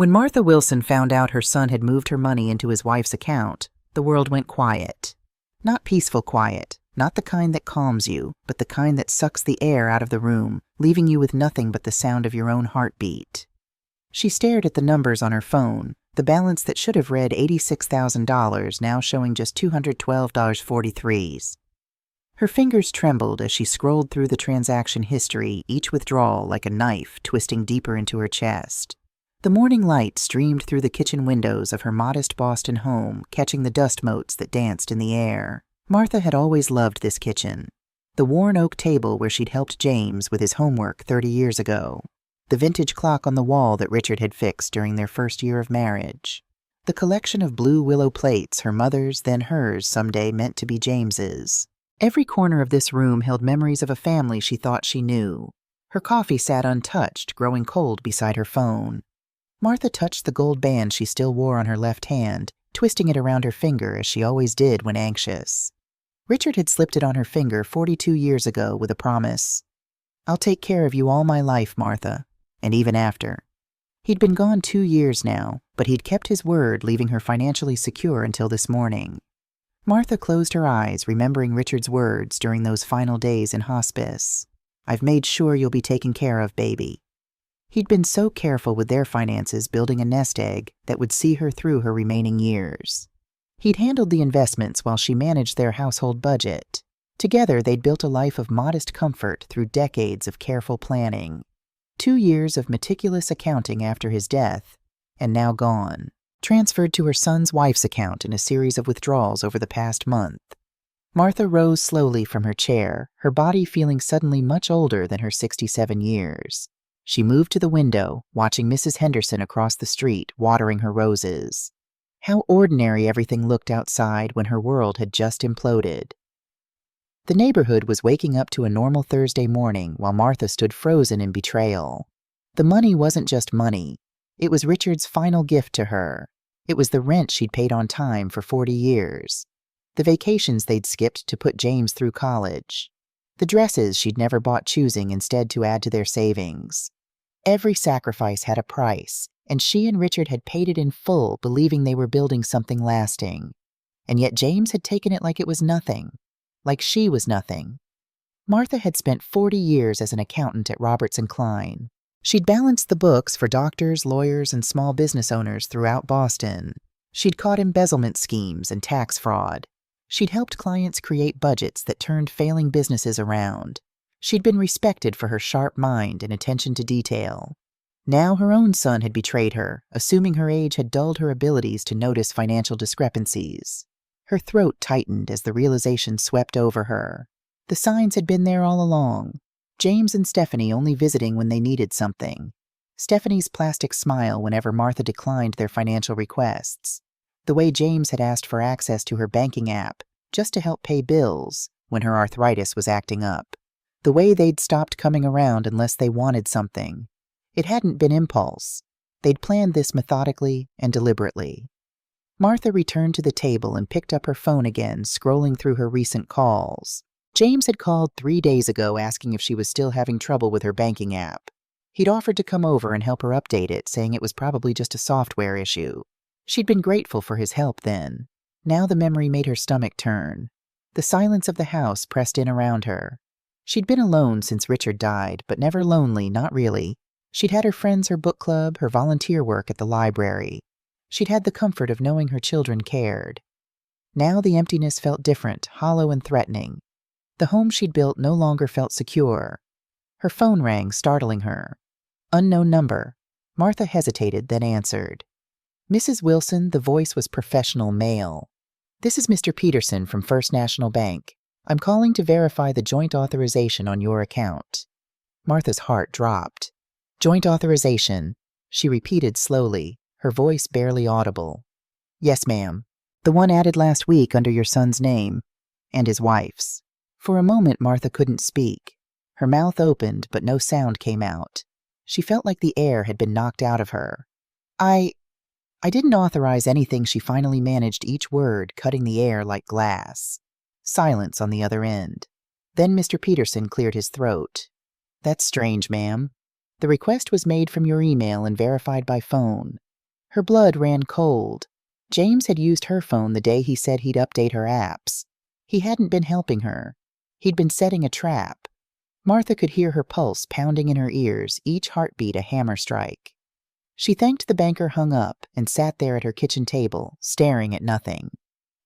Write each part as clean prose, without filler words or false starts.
When Martha Wilson found out her son had moved her money into his wife's account, the world went quiet. Not peaceful quiet, not the kind that calms you, but the kind that sucks the air out of the room, leaving you with nothing but the sound of your own heartbeat. She stared at the numbers on her phone, the balance that should have read $86,000 now showing just $212.43. Her fingers trembled as she scrolled through the transaction history, each withdrawal like a knife twisting deeper into her chest. The morning light streamed through the kitchen windows of her modest Boston home, catching the dust motes that danced in the air. Martha had always loved this kitchen. The worn oak table where she'd helped James with his homework 30 years ago. The vintage clock on the wall that Richard had fixed during their first year of marriage. The collection of blue willow plates, her mother's, then hers, someday meant to be James's. Every corner of this room held memories of a family she thought she knew. Her coffee sat untouched, growing cold beside her phone. Martha touched the gold band she still wore on her left hand, twisting it around her finger as she always did when anxious. Richard had slipped it on her finger 42 years ago with a promise. "I'll take care of you all my life, Martha," and even after. He'd been gone 2 years now, but he'd kept his word, leaving her financially secure until this morning. Martha closed her eyes, remembering Richard's words during those final days in hospice. "I've made sure you'll be taken care of, baby." He'd been so careful with their finances, building a nest egg that would see her through her remaining years. He'd handled the investments while she managed their household budget. Together, they'd built a life of modest comfort through decades of careful planning. 2 years of meticulous accounting after his death, and now gone, transferred to her son's wife's account in a series of withdrawals over the past month. Martha rose slowly from her chair, her body feeling suddenly much older than her 67 years. She moved to the window, watching Mrs. Henderson across the street, watering her roses. How ordinary everything looked outside when her world had just imploded. The neighborhood was waking up to a normal Thursday morning while Martha stood frozen in betrayal. The money wasn't just money. It was Richard's final gift to her. It was the rent she'd paid on time for 40 years. The vacations they'd skipped to put James through college. The dresses she'd never bought choosing instead to add to their savings. Every sacrifice had a price, and she and Richard had paid it in full, believing they were building something lasting. And yet James had taken it like it was nothing, like she was nothing. Martha had spent 40 years as an accountant at Roberts & Klein. She'd balanced the books for doctors, lawyers, and small business owners throughout Boston. She'd caught embezzlement schemes and tax fraud. She'd helped clients create budgets that turned failing businesses around. She'd been respected for her sharp mind and attention to detail. Now her own son had betrayed her, assuming her age had dulled her abilities to notice financial discrepancies. Her throat tightened as the realization swept over her. The signs had been there all along. James and Stephanie only visiting when they needed something. Stephanie's plastic smile whenever Martha declined their financial requests. The way James had asked for access to her banking app, just to help pay bills, when her arthritis was acting up. The way they'd stopped coming around unless they wanted something. It hadn't been impulse. They'd planned this methodically and deliberately. Martha returned to the table and picked up her phone again, scrolling through her recent calls. James had called 3 days ago asking if she was still having trouble with her banking app. He'd offered to come over and help her update it, saying it was probably just a software issue. She'd been grateful for his help then. Now the memory made her stomach turn. The silence of the house pressed in around her. She'd been alone since Richard died, but never lonely, not really. She'd had her friends, her book club, her volunteer work at the library. She'd had the comfort of knowing her children cared. Now the emptiness felt different, hollow and threatening. The home she'd built no longer felt secure. Her phone rang, startling her. Unknown number. Martha hesitated, then answered. Mrs. Wilson, the voice was professional male. "This is Mr. Peterson from First National Bank. I'm calling to verify the joint authorization on your account." Martha's heart dropped. "Joint authorization," she repeated slowly, her voice barely audible. "Yes, ma'am. The one added last week under your son's name, and his wife's." For a moment Martha couldn't speak. Her mouth opened, but no sound came out. She felt like the air had been knocked out of her. I didn't authorize anything." She finally managed each word, cutting the air like glass. Silence on the other end. Then Mr. Peterson cleared his throat. "That's strange, ma'am. The request was made from your email and verified by phone. Her blood ran cold. James had used her phone the day he said he'd update her apps. He hadn't been helping her. He'd been setting a trap. Martha could hear her pulse pounding in her ears, each heartbeat a hammer strike. She thanked the banker, hung up, and sat there at her kitchen table, staring at nothing.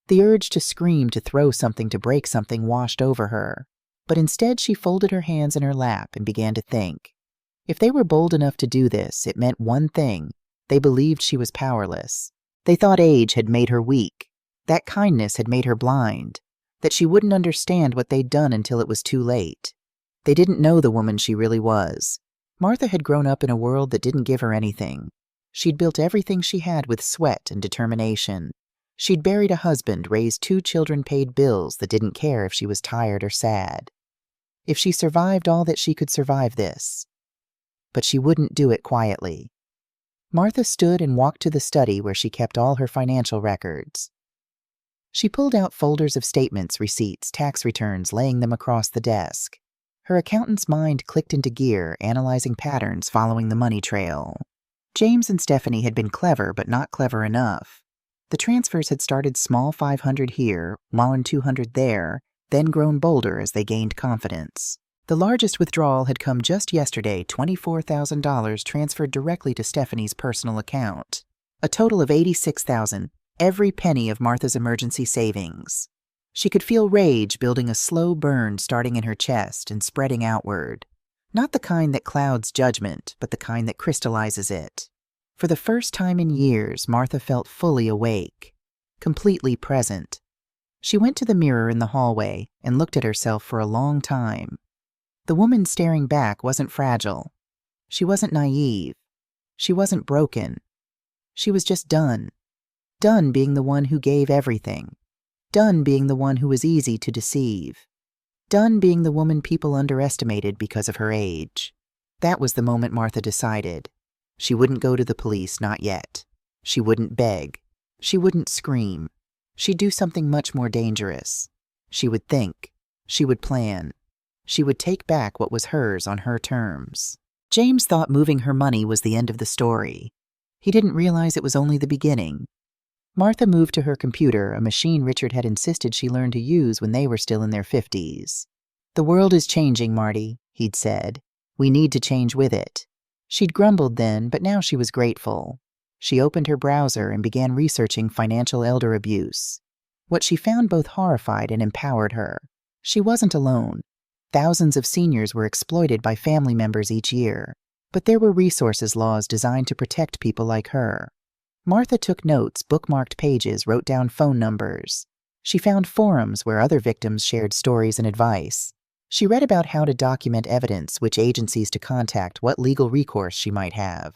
The urge to scream, to throw something, to break something washed over her. But instead she folded her hands in her lap and began to think. If they were bold enough to do this, it meant one thing. They believed she was powerless. They thought age had made her weak, that kindness had made her blind, that she wouldn't understand what they'd done until it was too late. They didn't know the woman she really was. Martha had grown up in a world that didn't give her anything. She'd built everything she had with sweat and determination. She'd buried a husband, raised 2 children, paid bills that didn't care if she was tired or sad. If she survived all that, she could survive this. But she wouldn't do it quietly. Martha stood and walked to the study where she kept all her financial records. She pulled out folders of statements, receipts, tax returns, laying them across the desk. Her accountant's mind clicked into gear, analyzing patterns, following the money trail. James and Stephanie had been clever, but not clever enough. The transfers had started small, 500 here, 200 there, then grown bolder as they gained confidence. The largest withdrawal had come just yesterday, $24,000 transferred directly to Stephanie's personal account. A total of $86,000, every penny of Martha's emergency savings. She could feel rage building, a slow burn starting in her chest and spreading outward. Not the kind that clouds judgment, but the kind that crystallizes it. For the first time in years, Martha felt fully awake, completely present. She went to the mirror in the hallway and looked at herself for a long time. The woman staring back wasn't fragile. She wasn't naive. She wasn't broken. She was just done. Done being the one who gave everything. Done being the one who was easy to deceive. Done being the woman people underestimated because of her age. That was the moment Martha decided. She wouldn't go to the police, not yet. She wouldn't beg. She wouldn't scream. She'd do something much more dangerous. She would think. She would plan. She would take back what was hers on her terms. James thought moving her money was the end of the story. He didn't realize it was only the beginning. Martha moved to her computer, a machine Richard had insisted she learn to use when they were still in their 50s. "The world is changing, Marty," he'd said. "We need to change with it." She'd grumbled then, but now she was grateful. She opened her browser and began researching financial elder abuse. What she found both horrified and empowered her. She wasn't alone. Thousands of seniors were exploited by family members each year, but there were resources laws designed to protect people like her. Martha took notes, bookmarked pages, wrote down phone numbers. She found forums where other victims shared stories and advice. She read about how to document evidence, which agencies to contact, what legal recourse she might have.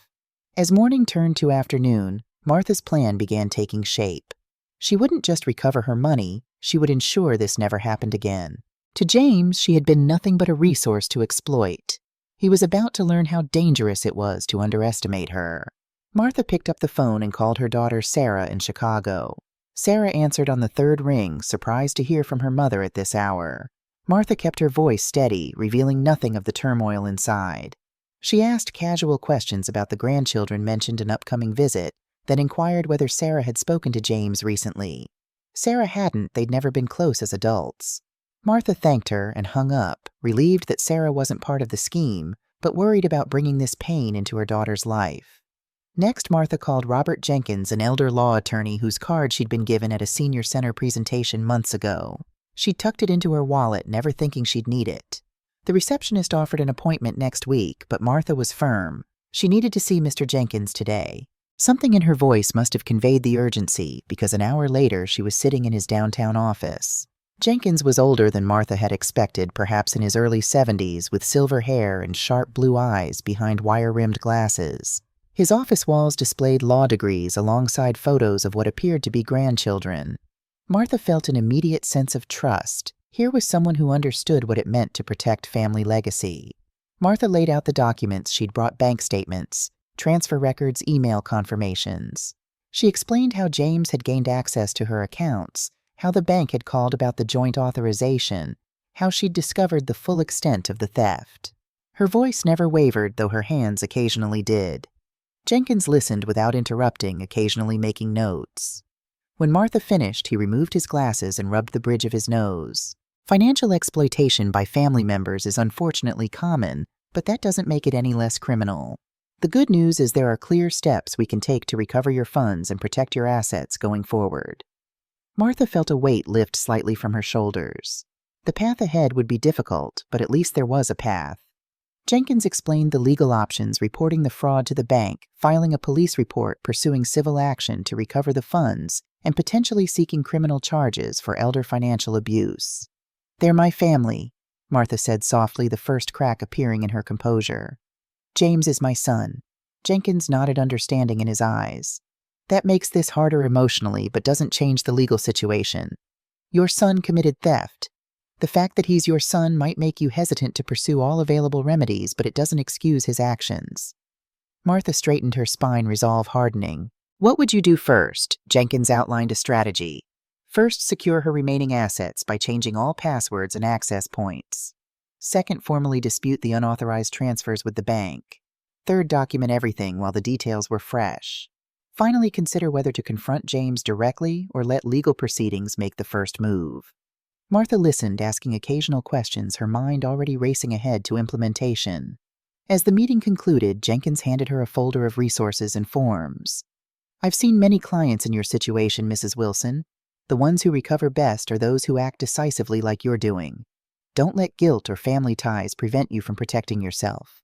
As morning turned to afternoon, Martha's plan began taking shape. She wouldn't just recover her money, she would ensure this never happened again. To James, she had been nothing but a resource to exploit. He was about to learn how dangerous it was to underestimate her. Martha picked up the phone and called her daughter Sarah in Chicago. Sarah answered on the 3rd ring, surprised to hear from her mother at this hour. Martha kept her voice steady, revealing nothing of the turmoil inside. She asked casual questions about the grandchildren mentioned an upcoming visit, then inquired whether Sarah had spoken to James recently. Sarah hadn't, they'd never been close as adults. Martha thanked her and hung up, relieved that Sarah wasn't part of the scheme, but worried about bringing this pain into her daughter's life. Next, Martha called Robert Jenkins, an elder law attorney whose card she'd been given at a senior center presentation months ago. She tucked it into her wallet, never thinking she'd need it. The receptionist offered an appointment next week, but Martha was firm. She needed to see Mr. Jenkins today. Something in her voice must have conveyed the urgency, because an hour later she was sitting in his downtown office. Jenkins was older than Martha had expected, perhaps in his early 70s, with silver hair and sharp blue eyes behind wire-rimmed glasses. His office walls displayed law degrees alongside photos of what appeared to be grandchildren. Martha felt an immediate sense of trust. Here was someone who understood what it meant to protect family legacy. Martha laid out the documents she'd brought: bank statements, transfer records, email confirmations. She explained how James had gained access to her accounts, how the bank had called about the joint authorization, how she'd discovered the full extent of the theft. Her voice never wavered, though her hands occasionally did. Jenkins listened without interrupting, occasionally making notes. When Martha finished, he removed his glasses and rubbed the bridge of his nose. Financial exploitation by family members is unfortunately common, but that doesn't make it any less criminal. The good news is there are clear steps we can take to recover your funds and protect your assets going forward. Martha felt a weight lift slightly from her shoulders. The path ahead would be difficult, but at least there was a path. Jenkins explained the legal options: reporting the fraud to the bank, filing a police report, pursuing civil action to recover the funds, and potentially seeking criminal charges for elder financial abuse. "They're my family," Martha said softly, the first crack appearing in her composure. "James is my son." Jenkins nodded understanding in his eyes. "That makes this harder emotionally, but doesn't change the legal situation. Your son committed theft. The fact that he's your son might make you hesitant to pursue all available remedies, but it doesn't excuse his actions." Martha straightened her spine, resolve hardening. "What would you do first?" Jenkins outlined a strategy. First, secure her remaining assets by changing all passwords and access points. Second, formally dispute the unauthorized transfers with the bank. Third, document everything while the details were fresh. Finally, consider whether to confront James directly or let legal proceedings make the first move. Martha listened, asking occasional questions, her mind already racing ahead to implementation. As the meeting concluded, Jenkins handed her a folder of resources and forms. "I've seen many clients in your situation, Mrs. Wilson. The ones who recover best are those who act decisively like you're doing. Don't let guilt or family ties prevent you from protecting yourself."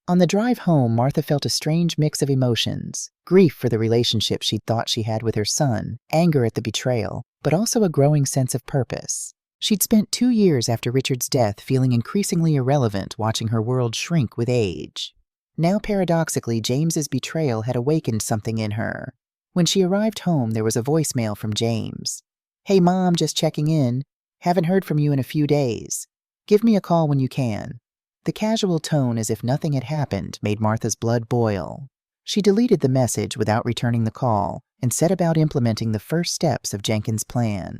On the drive home, Martha felt a strange mix of emotions: grief for the relationship she'd thought she had with her son, anger at the betrayal, but also a growing sense of purpose. She'd spent 2 years after Richard's death feeling increasingly irrelevant, watching her world shrink with age. Now, paradoxically, James's betrayal had awakened something in her. When she arrived home, there was a voicemail from James. "Hey, Mom, just checking in. Haven't heard from you in a few days. Give me a call when you can." The casual tone, as if nothing had happened, made Martha's blood boil. She deleted the message without returning the call and set about implementing the first steps of Jenkins' plan.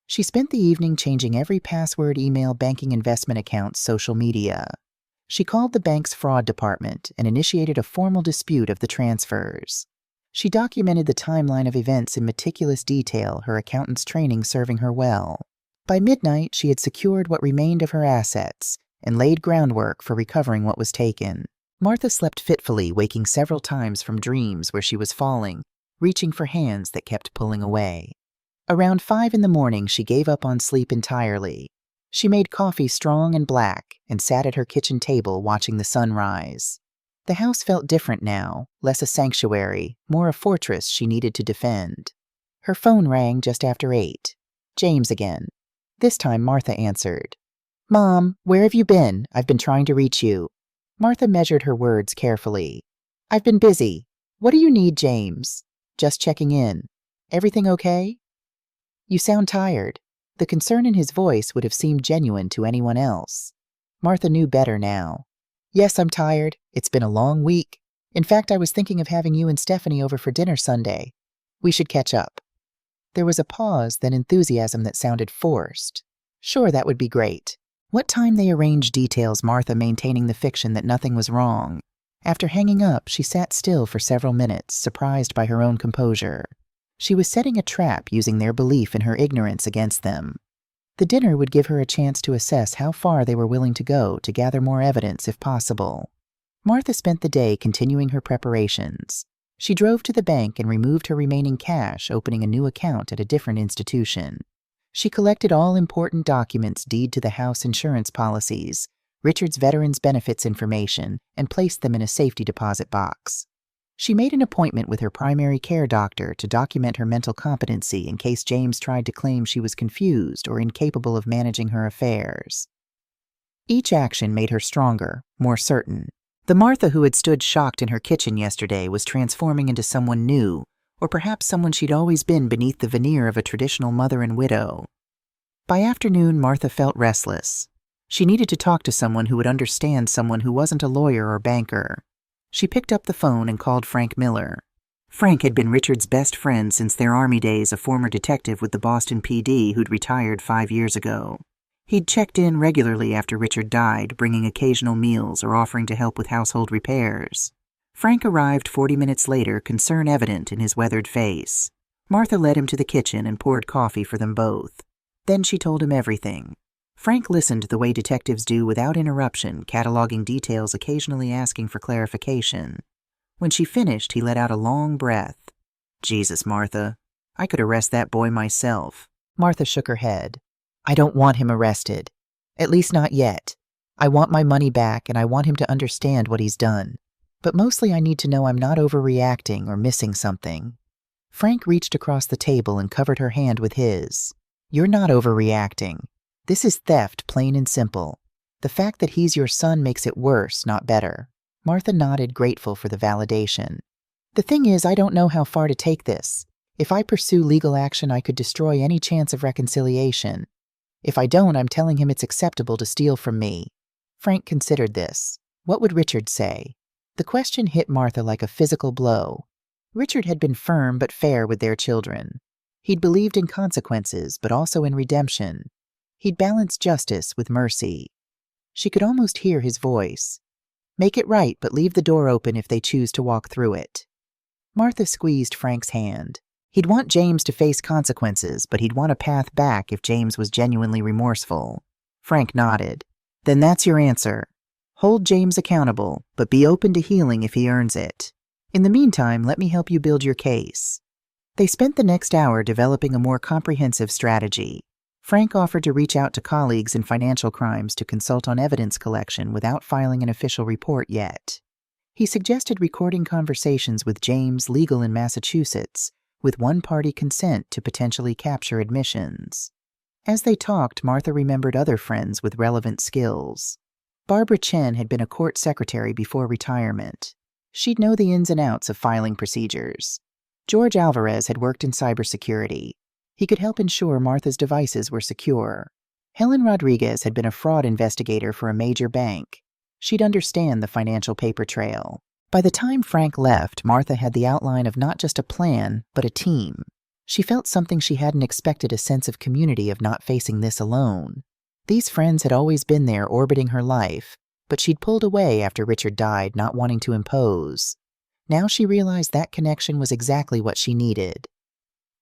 She spent the evening changing every password, email, banking, investment accounts, social media. She called the bank's fraud department and initiated a formal dispute of the transfers. She documented the timeline of events in meticulous detail, her accountant's training serving her well. By midnight, she had secured what remained of her assets and laid groundwork for recovering what was taken. Martha slept fitfully, waking several times from dreams where she was falling, reaching for hands that kept pulling away. Around 5 in the morning, she gave up on sleep entirely. She made coffee strong and black and sat at her kitchen table watching the sunrise. The house felt different now, less a sanctuary, more a fortress she needed to defend. Her phone rang just after 8. James again. This time Martha answered. "Mom, where have you been? I've been trying to reach you." Martha measured her words carefully. "I've been busy. What do you need, James?" "Just checking in. Everything okay?" "You sound tired." The concern in his voice would have seemed genuine to anyone else. Martha knew better now. "Yes, I'm tired. It's been a long week. In fact, I was thinking of having you and Stephanie over for dinner Sunday. We should catch up." There was a pause, then enthusiasm that sounded forced. "Sure, that would be great." What time they arranged details, Martha maintaining the fiction that nothing was wrong. After hanging up, she sat still for several minutes, surprised by her own composure. She was setting a trap, using their belief in her ignorance against them. The dinner would give her a chance to assess how far they were willing to go, to gather more evidence if possible. Martha spent the day continuing her preparations. She drove to the bank and removed her remaining cash, opening a new account at a different institution. She collected all important documents, deed to the house, insurance policies, Richard's veterans benefits information, and placed them in a safety deposit box. She made an appointment with her primary care doctor to document her mental competency in case James tried to claim she was confused or incapable of managing her affairs. Each action made her stronger, more certain. The Martha who had stood shocked in her kitchen yesterday was transforming into someone new, or perhaps someone she'd always been beneath the veneer of a traditional mother and widow. By afternoon, Martha felt restless. She needed to talk to someone who would understand someone who wasn't a lawyer or banker. She picked up the phone and called Frank Miller. Frank had been Richard's best friend since their Army days, a former detective with the Boston PD who'd retired 5 years ago. He'd checked in regularly after Richard died, bringing occasional meals or offering to help with household repairs. Frank arrived 40 minutes later, concern evident in his weathered face. Martha led him to the kitchen and poured coffee for them both. Then she told him everything. Frank listened the way detectives do without interruption, cataloging details, occasionally asking for clarification. When she finished, he let out a long breath. Jesus, Martha. I could arrest that boy myself. Martha shook her head. I don't want him arrested. At least not yet. I want my money back, and I want him to understand what he's done. But mostly I need to know I'm not overreacting or missing something. Frank reached across the table and covered her hand with his. You're not overreacting. This is theft, plain and simple. The fact that he's your son makes it worse, not better. Martha nodded, grateful for the validation. The thing is, I don't know how far to take this. If I pursue legal action, I could destroy any chance of reconciliation. If I don't, I'm telling him it's acceptable to steal from me. Frank considered this. What would Richard say? The question hit Martha like a physical blow. Richard had been firm but fair with their children. He'd believed in consequences, but also in redemption. He'd balanced justice with mercy. She could almost hear his voice. Make it right, but leave the door open if they choose to walk through it. Martha squeezed Frank's hand. He'd want James to face consequences, but he'd want a path back if James was genuinely remorseful. Frank nodded. Then that's your answer. Hold James accountable, but be open to healing if he earns it. In the meantime, let me help you build your case. They spent the next hour developing a more comprehensive strategy. Frank offered to reach out to colleagues in financial crimes to consult on evidence collection without filing an official report yet. He suggested recording conversations with James, legal in Massachusetts, with one-party consent to potentially capture admissions. As they talked, Martha remembered other friends with relevant skills. Barbara Chen had been a court secretary before retirement. She'd know the ins and outs of filing procedures. George Alvarez had worked in cybersecurity. He could help ensure Martha's devices were secure. Helen Rodriguez had been a fraud investigator for a major bank. She'd understand the financial paper trail. By the time Frank left, Martha had the outline of not just a plan, but a team. She felt something she hadn't expected, a sense of community, of not facing this alone. These friends had always been there, orbiting her life, but she'd pulled away after Richard died, not wanting to impose. Now she realized that connection was exactly what she needed.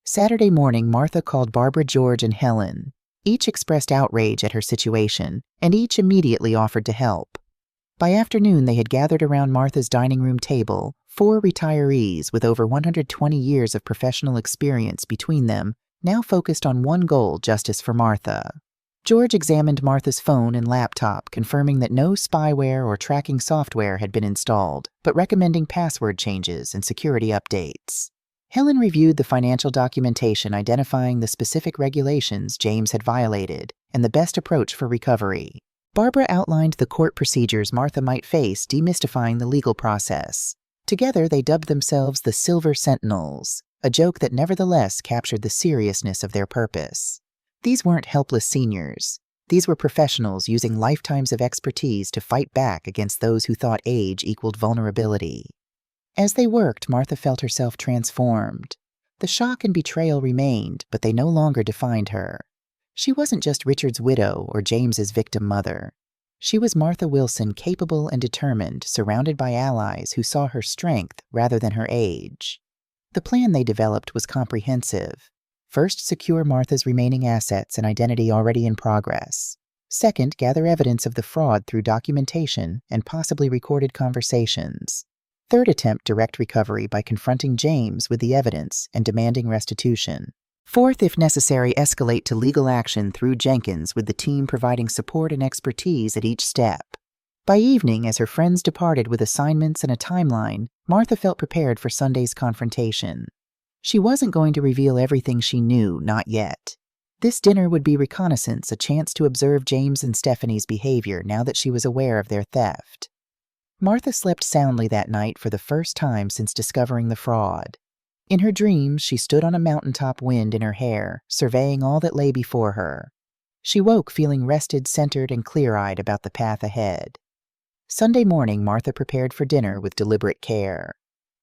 Saturday morning, Martha called Barbara, George, and Helen. Each expressed outrage at her situation, and each immediately offered to help. By afternoon, they had gathered around Martha's dining room table, 4 retirees with over 120 years of professional experience between them, now focused on one goal: justice for Martha. George examined Martha's phone and laptop, confirming that no spyware or tracking software had been installed, but recommending password changes and security updates. Helen reviewed the financial documentation, identifying the specific regulations James had violated and the best approach for recovery. Barbara outlined the court procedures Martha might face, demystifying the legal process. Together, they dubbed themselves the Silver Sentinels, a joke that nevertheless captured the seriousness of their purpose. These weren't helpless seniors. These were professionals using lifetimes of expertise to fight back against those who thought age equaled vulnerability. As they worked, Martha felt herself transformed. The shock and betrayal remained, but they no longer defined her. She wasn't just Richard's widow or James's victim mother. She was Martha Wilson, capable and determined, surrounded by allies who saw her strength rather than her age. The plan they developed was comprehensive. First, secure Martha's remaining assets and identity already in progress. Second, gather evidence of the fraud through documentation and possibly recorded conversations. Third, attempt direct recovery by confronting James with the evidence and demanding restitution. Fourth, if necessary, escalate to legal action through Jenkins, with the team providing support and expertise at each step. By evening, as her friends departed with assignments and a timeline, Martha felt prepared for Sunday's confrontation. She wasn't going to reveal everything she knew, not yet. This dinner would be reconnaissance, a chance to observe James and Stephanie's behavior now that she was aware of their theft. Martha slept soundly that night for the first time since discovering the fraud. In her dreams, she stood on a mountaintop, wind in her hair, surveying all that lay before her. She woke feeling rested, centered, and clear-eyed about the path ahead. Sunday morning, Martha prepared for dinner with deliberate care.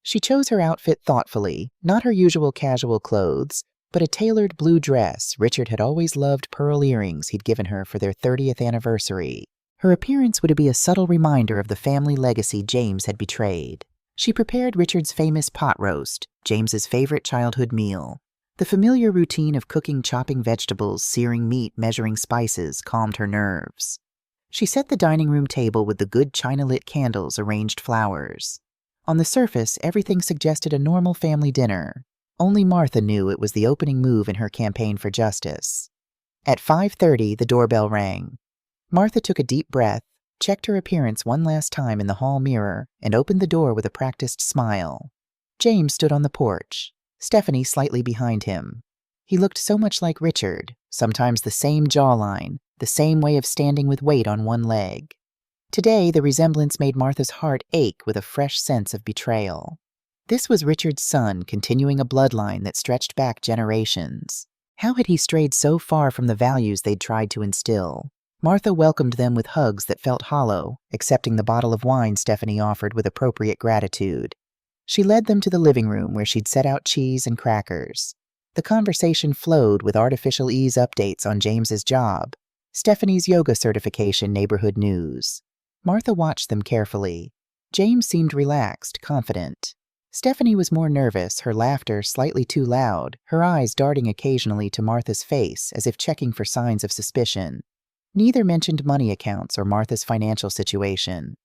She chose her outfit thoughtfully, not her usual casual clothes, but a tailored blue dress. Richard had always loved pearl earrings he'd given her for their 30th anniversary. Her appearance would be a subtle reminder of the family legacy James had betrayed. She prepared Richard's famous pot roast, James's favorite childhood meal. The familiar routine of cooking, chopping vegetables, searing meat, measuring spices calmed her nerves. She set the dining room table with the good china-lit candles arranged flowers. On the surface, everything suggested a normal family dinner. Only Martha knew it was the opening move in her campaign for justice. At 5:30, the doorbell rang. Martha took a deep breath, checked her appearance one last time in the hall mirror, and opened the door with a practiced smile. James stood on the porch, Stephanie slightly behind him. He looked so much like Richard, sometimes the same jawline, the same way of standing with weight on one leg. Today, the resemblance made Martha's heart ache with a fresh sense of betrayal. This was Richard's son, continuing a bloodline that stretched back generations. How had he strayed so far from the values they'd tried to instill? Martha welcomed them with hugs that felt hollow, accepting the bottle of wine Stephanie offered with appropriate gratitude. She led them to the living room where she'd set out cheese and crackers. The conversation flowed with artificial ease updates on James's job, Stephanie's yoga certification, neighborhood news. Martha watched them carefully. James seemed relaxed, confident. Stephanie was more nervous, her laughter slightly too loud, her eyes darting occasionally to Martha's face as if checking for signs of suspicion. Neither mentioned money accounts or Martha's financial situation.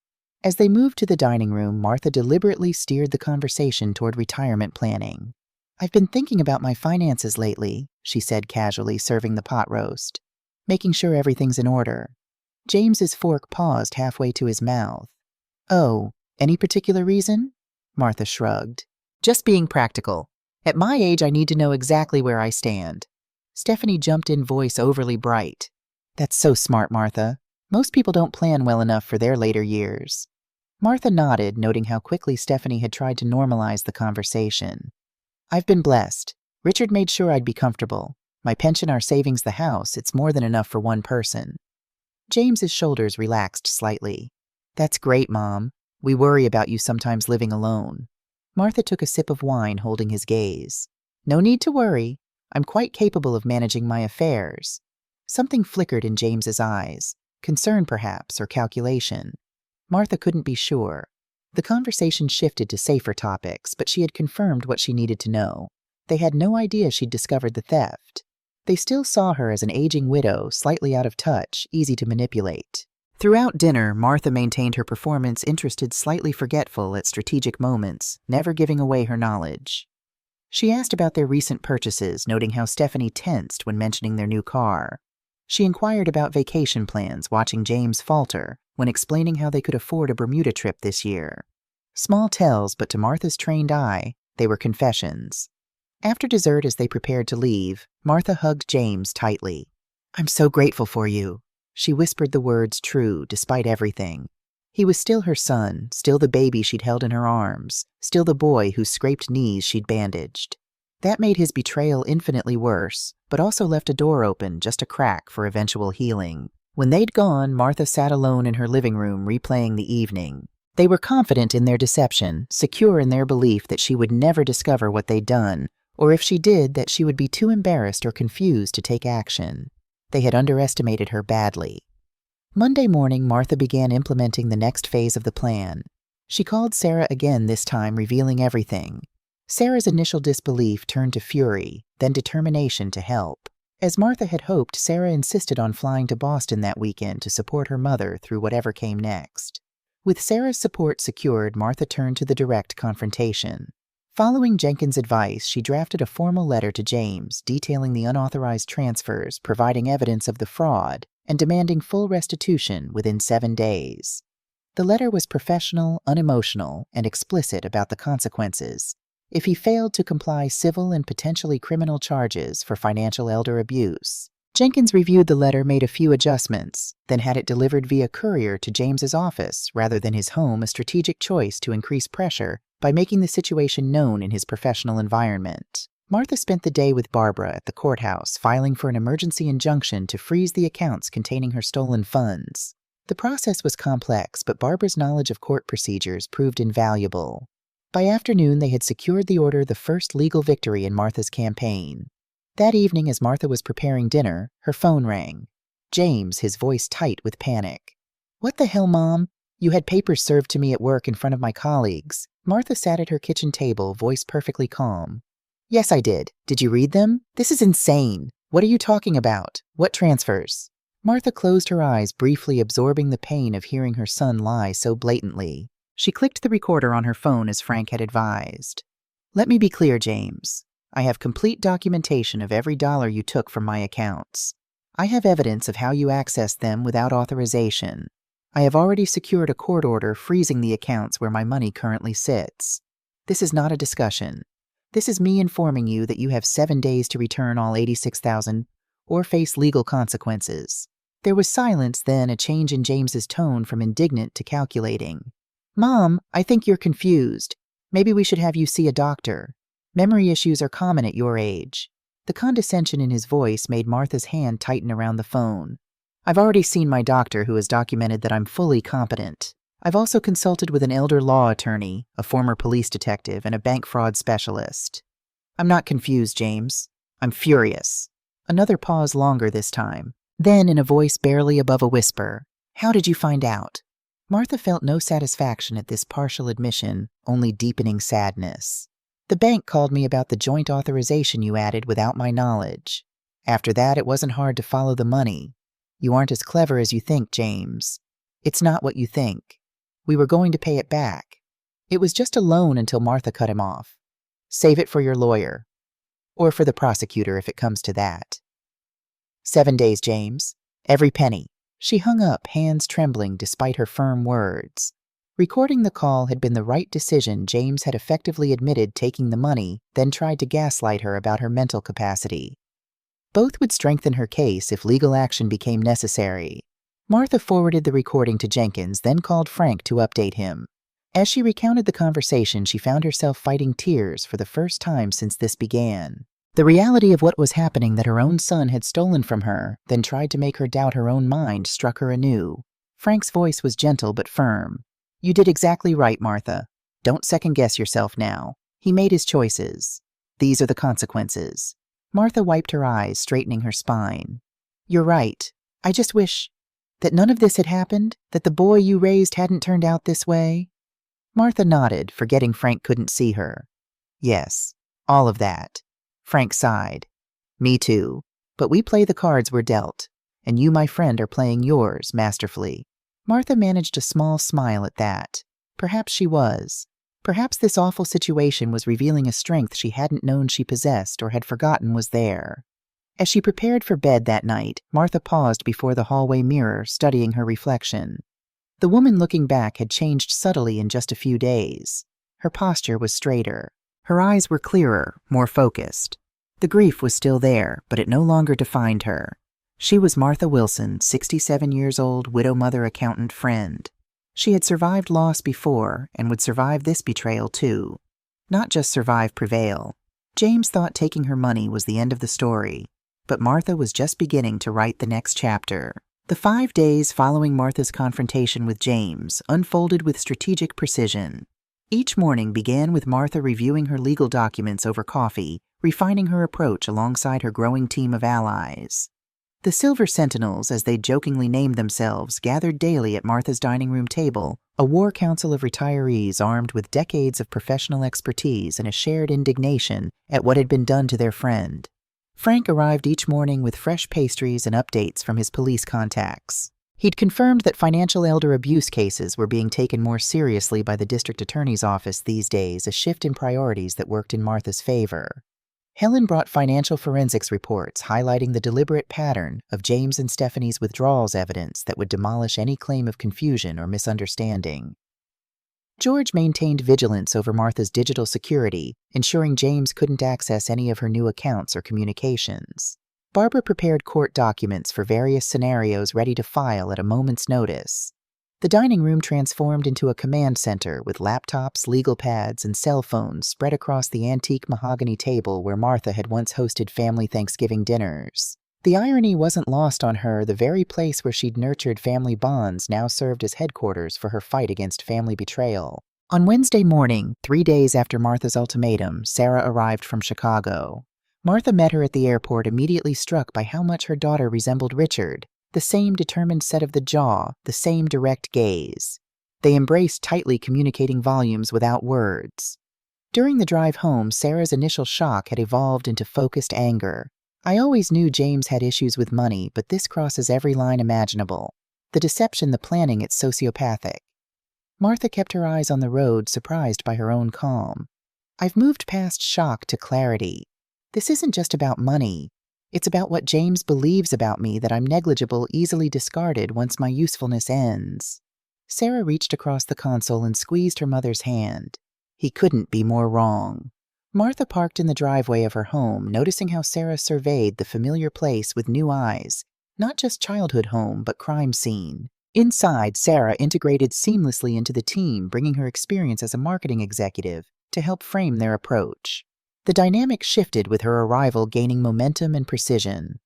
As they moved to the dining room, Martha deliberately steered the conversation toward retirement planning. "I've been thinking about my finances lately," she said casually, serving the pot roast, "making sure everything's in order." James's fork paused halfway to his mouth. "Oh, any particular reason?" Martha shrugged. "Just being practical. At my age, I need to know exactly where I stand." Stephanie jumped in, voice overly bright. "That's so smart, Martha. Most people don't plan well enough for their later years." Martha nodded, noting how quickly Stephanie had tried to normalize the conversation. "I've been blessed. Richard made sure I'd be comfortable. My pension, our savings, the house, it's more than enough for one person." James's shoulders relaxed slightly. "That's great, Mom. We worry about you sometimes living alone." Martha took a sip of wine, holding his gaze. "No need to worry. I'm quite capable of managing my affairs." Something flickered in James's eyes. Concern, perhaps, or calculation. Martha couldn't be sure. The conversation shifted to safer topics, but she had confirmed what she needed to know. They had no idea she'd discovered the theft. They still saw her as an aging widow, slightly out of touch, easy to manipulate. Throughout dinner, Martha maintained her performance, interested, slightly forgetful at strategic moments, never giving away her knowledge. She asked about their recent purchases, noting how Stephanie tensed when mentioning their new car. She inquired about vacation plans, watching James falter when explaining how they could afford a Bermuda trip this year. Small tells, but to Martha's trained eye, they were confessions. After dessert, as they prepared to leave, Martha hugged James tightly. "I'm so grateful for you." She whispered the words true, despite everything. He was still her son, still the baby she'd held in her arms, still the boy whose scraped knees she'd bandaged. That made his betrayal infinitely worse, but also left a door open, just a crack, for eventual healing. When they'd gone, Martha sat alone in her living room replaying the evening. They were confident in their deception, secure in their belief that she would never discover what they'd done, or if she did, that she would be too embarrassed or confused to take action. They had underestimated her badly. Monday morning, Martha began implementing the next phase of the plan. She called Sarah again, this time revealing everything. Sarah's initial disbelief turned to fury, then determination to help. As Martha had hoped, Sarah insisted on flying to Boston that weekend to support her mother through whatever came next. With Sarah's support secured, Martha turned to the direct confrontation. Following Jenkins' advice, she drafted a formal letter to James detailing the unauthorized transfers, providing evidence of the fraud, and demanding full restitution within 7 days. The letter was professional, unemotional, and explicit about the consequences. If he failed to comply, civil and potentially criminal charges for financial elder abuse. Jenkins reviewed the letter, made a few adjustments, then had it delivered via courier to James's office rather than his home, a strategic choice to increase pressure by making the situation known in his professional environment. Martha spent the day with Barbara at the courthouse, filing for an emergency injunction to freeze the accounts containing her stolen funds. The process was complex, but Barbara's knowledge of court procedures proved invaluable. By afternoon, they had secured the order, the first legal victory in Martha's campaign. That evening, as Martha was preparing dinner, her phone rang. James, his voice tight with panic. "What the hell, Mom?" You had papers served to me at work in front of my colleagues. Martha sat at her kitchen table, voice perfectly calm. Yes, I did. Did you read them? This is insane. What are you talking about? What transfers? Martha closed her eyes, briefly absorbing the pain of hearing her son lie so blatantly. She clicked the recorder on her phone as Frank had advised. Let me be clear, James. I have complete documentation of every dollar you took from my accounts. I have evidence of how you accessed them without authorization. I have already secured a court order freezing the accounts where my money currently sits. This is not a discussion. This is me informing you that you have 7 days to return all $86,000 or face legal consequences. There was silence, then a change in James's tone from indignant to calculating. Mom, I think you're confused. Maybe we should have you see a doctor. Memory issues are common at your age. The condescension in his voice made Martha's hand tighten around the phone. I've already seen my doctor, who has documented that I'm fully competent. I've also consulted with an elder law attorney, a former police detective, and a bank fraud specialist. I'm not confused, James. I'm furious. Another pause, longer this time. Then, in a voice barely above a whisper, how did you find out? Martha felt no satisfaction at this partial admission, only deepening sadness. The bank called me about the joint authorization you added without my knowledge. After that, it wasn't hard to follow the money. You aren't as clever as you think, James. It's not what you think. We were going to pay it back. It was just a loan until Martha cut him off. Save it for your lawyer. Or for the prosecutor if it comes to that. 7 days, James. Every penny. She hung up, hands trembling despite her firm words. Recording the call had been the right decision. James had effectively admitted taking the money, then tried to gaslight her about her mental capacity. Both would strengthen her case if legal action became necessary. Martha forwarded the recording to Jenkins, then called Frank to update him. As she recounted the conversation, she found herself fighting tears for the first time since this began. The reality of what was happening, that her own son had stolen from her, then tried to make her doubt her own mind, struck her anew. Frank's voice was gentle but firm. You did exactly right, Martha. Don't second-guess yourself now. He made his choices. These are the consequences. Martha wiped her eyes, straightening her spine. You're right. I just wish that none of this had happened, that the boy you raised hadn't turned out this way. Martha nodded, forgetting Frank couldn't see her. Yes, all of that. Frank sighed. Me too. But we play the cards we're dealt, and you, my friend, are playing yours masterfully. Martha managed a small smile at that. Perhaps she was. Perhaps this awful situation was revealing a strength she hadn't known she possessed or had forgotten was there. As she prepared for bed that night, Martha paused before the hallway mirror, studying her reflection. The woman looking back had changed subtly in just a few days. Her posture was straighter. Her eyes were clearer, more focused. The grief was still there, but it no longer defined her. She was Martha Wilson, 67 years old, widow, mother, accountant, friend. She had survived loss before, and would survive this betrayal too. Not just survive, prevail. James thought taking her money was the end of the story, but Martha was just beginning to write the next chapter. The 5 days following Martha's confrontation with James unfolded with strategic precision. Each morning began with Martha reviewing her legal documents over coffee, refining her approach alongside her growing team of allies. The Silver Sentinels, as they jokingly named themselves, gathered daily at Martha's dining room table, a war council of retirees armed with decades of professional expertise and a shared indignation at what had been done to their friend. Frank arrived each morning with fresh pastries and updates from his police contacts. He'd confirmed that financial elder abuse cases were being taken more seriously by the district attorney's office these days, a shift in priorities that worked in Martha's favor. Helen brought financial forensics reports highlighting the deliberate pattern of James and Stephanie's withdrawals evidence that would demolish any claim of confusion or misunderstanding. George maintained vigilance over Martha's digital security, ensuring James couldn't access any of her new accounts or communications. Barbara prepared court documents for various scenarios ready to file at a moment's notice. The dining room transformed into a command center with laptops, legal pads, and cell phones spread across the antique mahogany table where Martha had once hosted family Thanksgiving dinners. The irony wasn't lost on her. The very place where she'd nurtured family bonds now served as headquarters for her fight against family betrayal. On Wednesday morning, 3 days after Martha's ultimatum, Sarah arrived from Chicago. Martha met her at the airport, immediately struck by how much her daughter resembled Richard. The same determined set of the jaw, the same direct gaze. They embraced tightly, communicating volumes without words. During the drive home, Sarah's initial shock had evolved into focused anger. I always knew James had issues with money, but this crosses every line imaginable. The deception, the planning, it's sociopathic. Martha kept her eyes on the road, surprised by her own calm. I've moved past shock to clarity. This isn't just about money. It's about what James believes about me, that I'm negligible, easily discarded once my usefulness ends. Sarah reached across the console and squeezed her mother's hand. He couldn't be more wrong. Martha parked in the driveway of her home, noticing how Sarah surveyed the familiar place with new eyes. Not just childhood home, but crime scene. Inside, Sarah integrated seamlessly into the team, bringing her experience as a marketing executive to help frame their approach. The dynamic shifted with her arrival, gaining momentum and precision.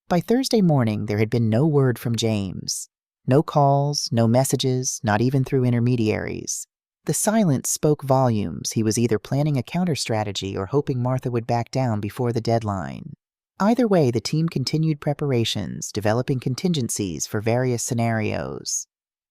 By Thursday morning, there had been no word from James. No calls, no messages, not even through intermediaries. The silence spoke volumes. He was either planning a counter-strategy or hoping Martha would back down before the deadline. Either way, the team continued preparations, developing contingencies for various scenarios.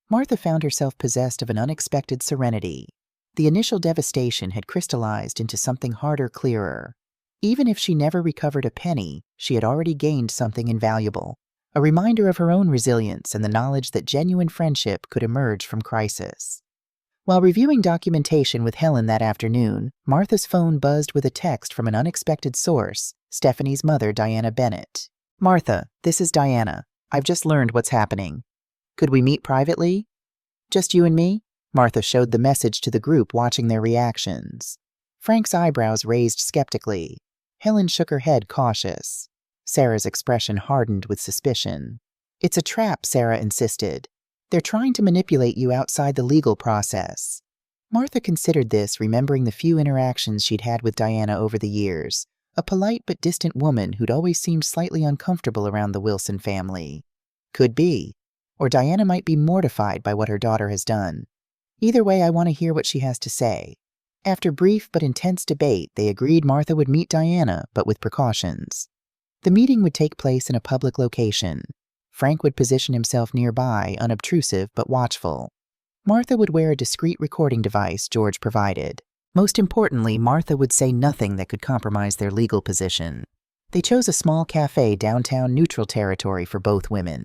Martha found herself possessed of an unexpected serenity. The initial devastation had crystallized into something harder, clearer. Even if she never recovered a penny, she had already gained something invaluable. A reminder of her own resilience and the knowledge that genuine friendship could emerge from crisis. While reviewing documentation with Helen that afternoon, Martha's phone buzzed with a text from an unexpected source, Stephanie's mother, Diana Bennett. "Martha, this is Diana. I've just learned what's happening. Could we meet privately?" "Just you and me?" Martha showed the message to the group, watching their reactions. Frank's eyebrows raised skeptically. Helen shook her head, cautious. Sarah's expression hardened with suspicion. "It's a trap," Sarah insisted. "They're trying to manipulate you outside the legal process." Martha considered this, remembering the few interactions she'd had with Diana over the years, a polite but distant woman who'd always seemed slightly uncomfortable around the Wilson family. Could be. Or Diana might be mortified by what her daughter has done. Either way, I want to hear what she has to say. After brief but intense debate, they agreed Martha would meet Diana, but with precautions. The meeting would take place in a public location. Frank would position himself nearby, unobtrusive but watchful. Martha would wear a discreet recording device George provided. Most importantly, Martha would say nothing that could compromise their legal position. They chose a small cafe downtown, neutral territory for both women.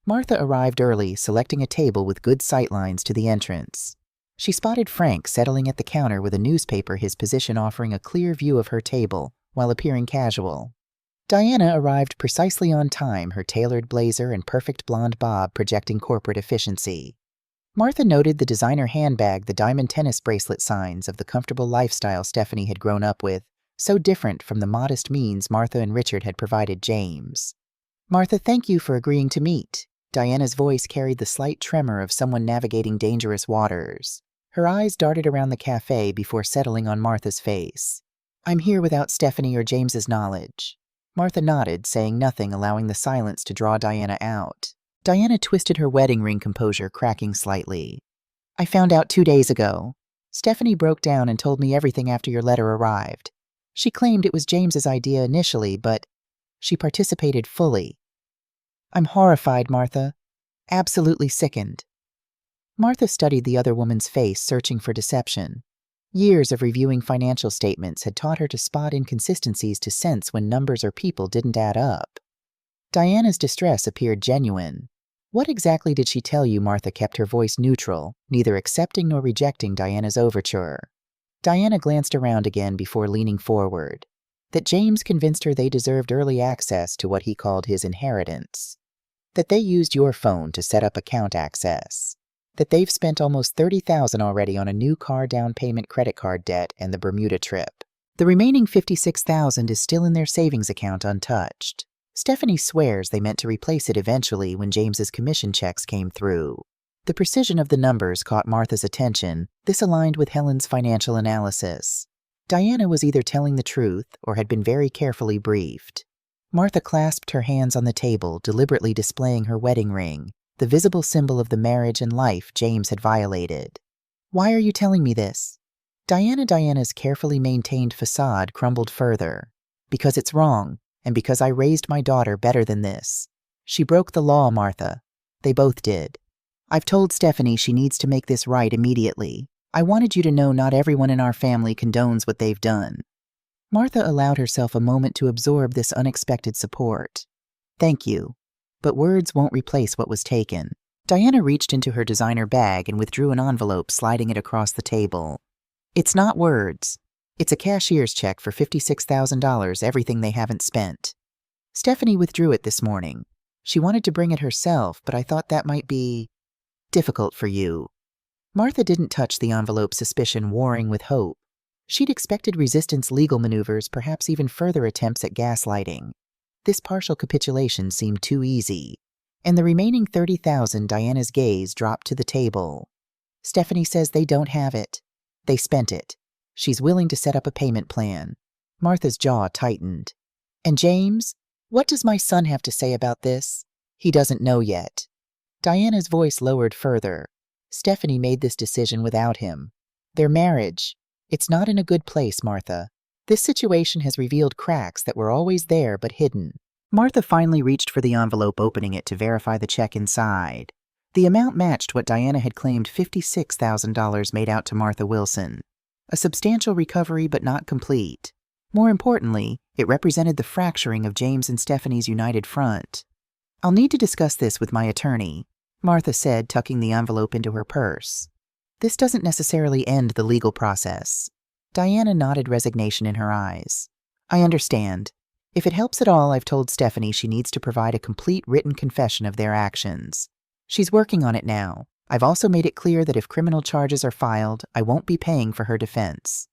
Martha arrived early, selecting a table with good sightlines to the entrance. She spotted Frank settling at the counter with a newspaper, his position offering a clear view of her table, while appearing casual. Diana arrived precisely on time, her tailored blazer and perfect blonde bob projecting corporate efficiency. Martha noted the designer handbag, the diamond tennis bracelet signs of the comfortable lifestyle Stephanie had grown up with, so different from the modest means Martha and Richard had provided James. "Martha, thank you for agreeing to meet." Diana's voice carried the slight tremor of someone navigating dangerous waters. Her eyes darted around the cafe before settling on Martha's face. "I'm here without Stephanie or James's knowledge." Martha nodded, saying nothing, allowing the silence to draw Diana out. Diana twisted her wedding ring, composure cracking slightly. "I found out 2 days ago. Stephanie broke down and told me everything after your letter arrived. She claimed it was James's idea initially, but she participated fully." "I'm horrified, Martha. Absolutely sickened." Martha studied the other woman's face, searching for deception. Years of reviewing financial statements had taught her to spot inconsistencies, to sense when numbers or people didn't add up. Diana's distress appeared genuine. "What exactly did she tell you?" Martha kept her voice neutral, neither accepting nor rejecting Diana's overture. Diana glanced around again before leaning forward. That James convinced her they deserved early access to what he called his inheritance. That they used your phone to set up account access. That they've spent almost $30,000 already on a new car down payment, credit card debt, and the Bermuda trip. The remaining $56,000 is still in their savings account untouched. Stephanie swears they meant to replace it eventually when James's commission checks came through. The precision of the numbers caught Martha's attention. This aligned with Helen's financial analysis. Diana was either telling the truth or had been very carefully briefed. Martha clasped her hands on the table, deliberately displaying her wedding ring, the visible symbol of the marriage and life James had violated. "Why are you telling me this?" Diana's carefully maintained facade crumbled further. "Because it's wrong, and because I raised my daughter better than this. She broke the law, Martha. They both did." I've told Stephanie she needs to make this right immediately. I wanted you to know not everyone in our family condones what they've done." Martha allowed herself a moment to absorb this unexpected support. "Thank you, but words won't replace what was taken." Diana reached into her designer bag and withdrew an envelope, sliding it across the table. "It's not words. It's a cashier's check for $56,000, everything they haven't spent. Stephanie withdrew it this morning. She wanted to bring it herself, but I thought that might be difficult for you." Martha didn't touch the envelope, suspicion warring with hope. She'd expected resistance, legal maneuvers, perhaps even further attempts at gaslighting. This partial capitulation seemed too easy. And the remaining $30,000, Diana's gaze dropped to the table. "Stephanie says they don't have it. They spent it. She's willing to set up a payment plan." Martha's jaw tightened. "And James? What does my son have to say about this?" "He doesn't know yet." Diana's voice lowered further. "Stephanie made this decision without him. Their marriage, it's not in a good place, Martha. This situation has revealed cracks that were always there but hidden." Martha finally reached for the envelope, opening it to verify the check inside. The amount matched what Diana had claimed, $56,000 made out to Martha Wilson. A substantial recovery, but not complete. More importantly, it represented the fracturing of James and Stephanie's united front. "I'll need to discuss this with my attorney," Martha said, tucking the envelope into her purse. "This doesn't necessarily end the legal process." Diana nodded, resignation in her eyes. "I understand. If it helps at all, I've told Stephanie she needs to provide a complete written confession of their actions. She's working on it now. I've also made it clear that if criminal charges are filed, I won't be paying for her defense."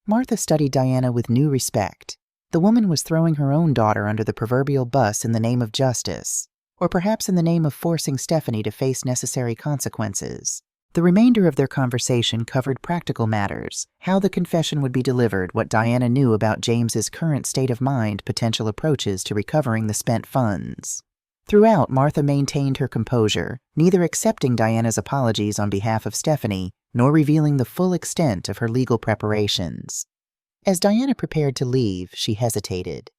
Martha studied Diana with new respect. The woman was throwing her own daughter under the proverbial bus in the name of justice, or perhaps in the name of forcing Stephanie to face necessary consequences. The remainder of their conversation covered practical matters: how the confession would be delivered, what Diana knew about James's current state of mind, potential approaches to recovering the spent funds. Throughout, Martha maintained her composure, neither accepting Diana's apologies on behalf of Stephanie, nor revealing the full extent of her legal preparations. As Diana prepared to leave, she hesitated.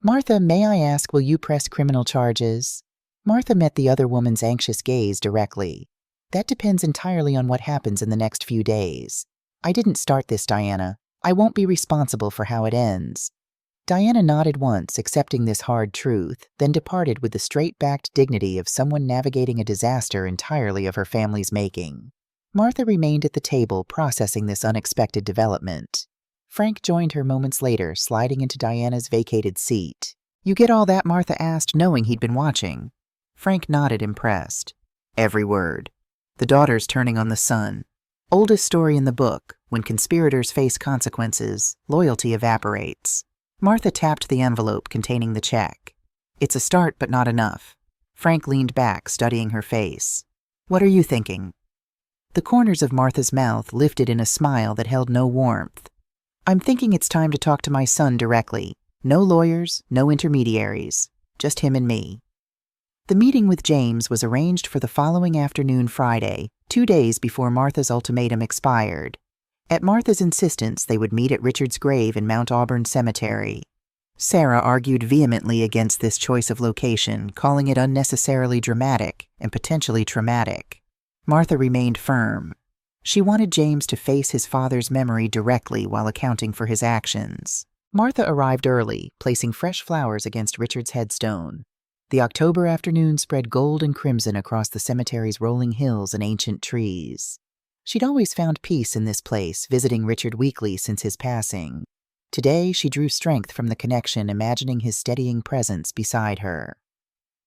"Martha, may I ask, will you press criminal charges?" Martha met the other woman's anxious gaze directly. "That depends entirely on what happens in the next few days. I didn't start this, Diana. I won't be responsible for how it ends." Diana nodded once, accepting this hard truth, then departed with the straight-backed dignity of someone navigating a disaster entirely of her family's making. Martha remained at the table, processing this unexpected development. Frank joined her moments later, sliding into Diana's vacated seat. "You get all that?" Martha asked, knowing he'd been watching. Frank nodded, impressed. "Every word. The daughter's turning on the son. Oldest story in the book: when conspirators face consequences, loyalty evaporates." Martha tapped the envelope containing the check. "It's a start, but not enough." Frank leaned back, studying her face. "What are you thinking?" The corners of Martha's mouth lifted in a smile that held no warmth. "I'm thinking it's time to talk to my son directly. No lawyers, no intermediaries. Just him and me." The meeting with James was arranged for the following afternoon, Friday, 2 days before Martha's ultimatum expired. At Martha's insistence, they would meet at Richard's grave in Mount Auburn Cemetery. Sarah argued vehemently against this choice of location, calling it unnecessarily dramatic and potentially traumatic. Martha remained firm. She wanted James to face his father's memory directly while accounting for his actions. Martha arrived early, placing fresh flowers against Richard's headstone. The October afternoon spread gold and crimson across the cemetery's rolling hills and ancient trees. She'd always found peace in this place, visiting Richard weekly since his passing. Today, she drew strength from the connection, imagining his steadying presence beside her.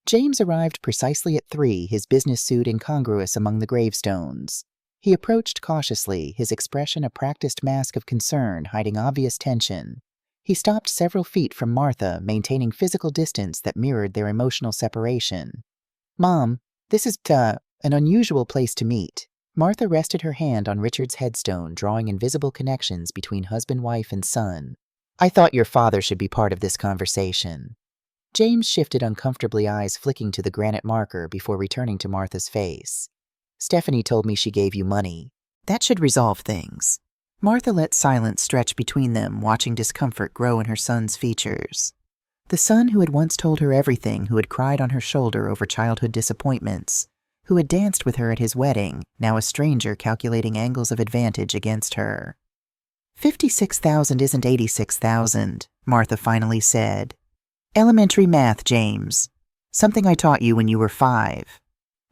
James arrived precisely at 3, his business suit incongruous among the gravestones. He approached cautiously, his expression a practiced mask of concern hiding obvious tension. He stopped several feet from Martha, maintaining physical distance that mirrored their emotional separation. "Mom, this is an unusual place to meet." Martha rested her hand on Richard's headstone, drawing invisible connections between husband, wife, and son. "I thought your father should be part of this conversation." James shifted uncomfortably, eyes flicking to the granite marker before returning to Martha's face. "Stephanie told me she gave you money. That should resolve things." Martha let silence stretch between them, watching discomfort grow in her son's features. The son who had once told her everything, who had cried on her shoulder over childhood disappointments, who had danced with her at his wedding, now a stranger calculating angles of advantage against her. 56,000 isn't 86,000, Martha finally said. Elementary math, James. Something I taught you when you were 5.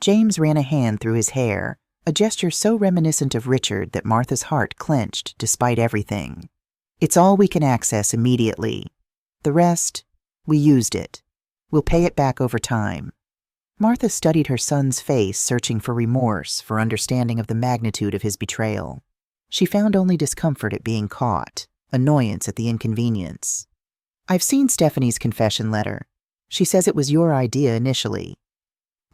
James ran a hand through his hair, a gesture so reminiscent of Richard that Martha's heart clenched despite everything. It's all we can access immediately. The rest, we used it. We'll pay it back over time. Martha studied her son's face, searching for remorse, for understanding of the magnitude of his betrayal. She found only discomfort at being caught, annoyance at the inconvenience. I've seen Stephanie's confession letter. She says it was your idea initially.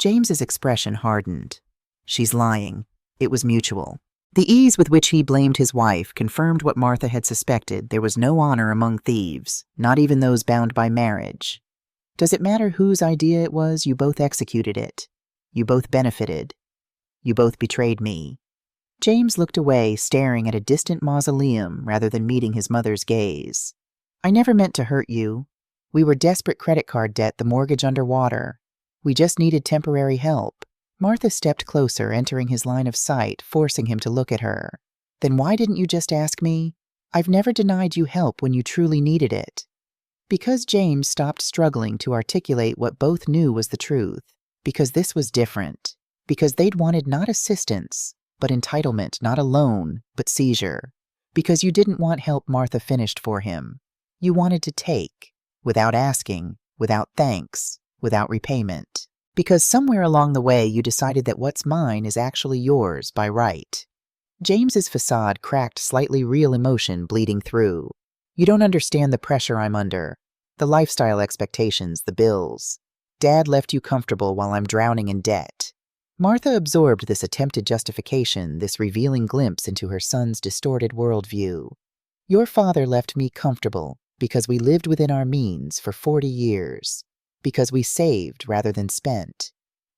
James's expression hardened. She's lying. It was mutual. The ease with which he blamed his wife confirmed what Martha had suspected. There was no honor among thieves, not even those bound by marriage. Does it matter whose idea it was? You both executed it. You both benefited. You both betrayed me. James looked away, staring at a distant mausoleum rather than meeting his mother's gaze. I never meant to hurt you. We were desperate credit card debt, the mortgage underwater. We just needed temporary help. Martha stepped closer, entering his line of sight, forcing him to look at her. Then why didn't you just ask me? I've never denied you help when you truly needed it. Because James stopped struggling to articulate what both knew was the truth. Because this was different. Because they'd wanted not assistance, but entitlement, not a loan, but seizure. Because you didn't want help Martha finished for him. You wanted to take, without asking, without thanks, without repayment. Because somewhere along the way you decided that what's mine is actually yours by right. James's facade cracked, slightly real emotion bleeding through. You don't understand the pressure I'm under, the lifestyle expectations, the bills. Dad left you comfortable while I'm drowning in debt. Martha absorbed this attempted justification, this revealing glimpse into her son's distorted worldview. Your father left me comfortable because we lived within our means for 40 years. Because we saved rather than spent.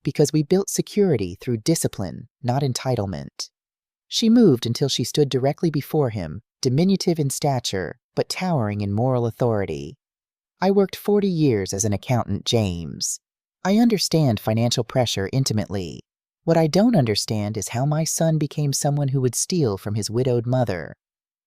Because we built security through discipline, not entitlement. She moved until she stood directly before him, diminutive in stature, but towering in moral authority. I worked 40 years as an accountant, James. I understand financial pressure intimately. What I don't understand is how my son became someone who would steal from his widowed mother.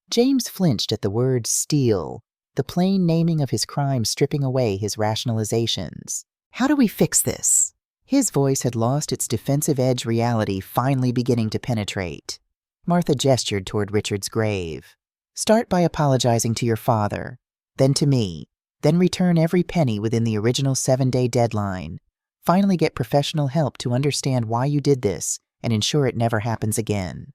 James flinched at the word steal, the plain naming of his crime stripping away his rationalizations. How do we fix this? His voice had lost its defensive edge, reality finally beginning to penetrate. Martha gestured toward Richard's grave. Start by apologizing to your father, then to me, then return every penny within the original 7-day deadline. Finally get professional help to understand why you did this and ensure it never happens again.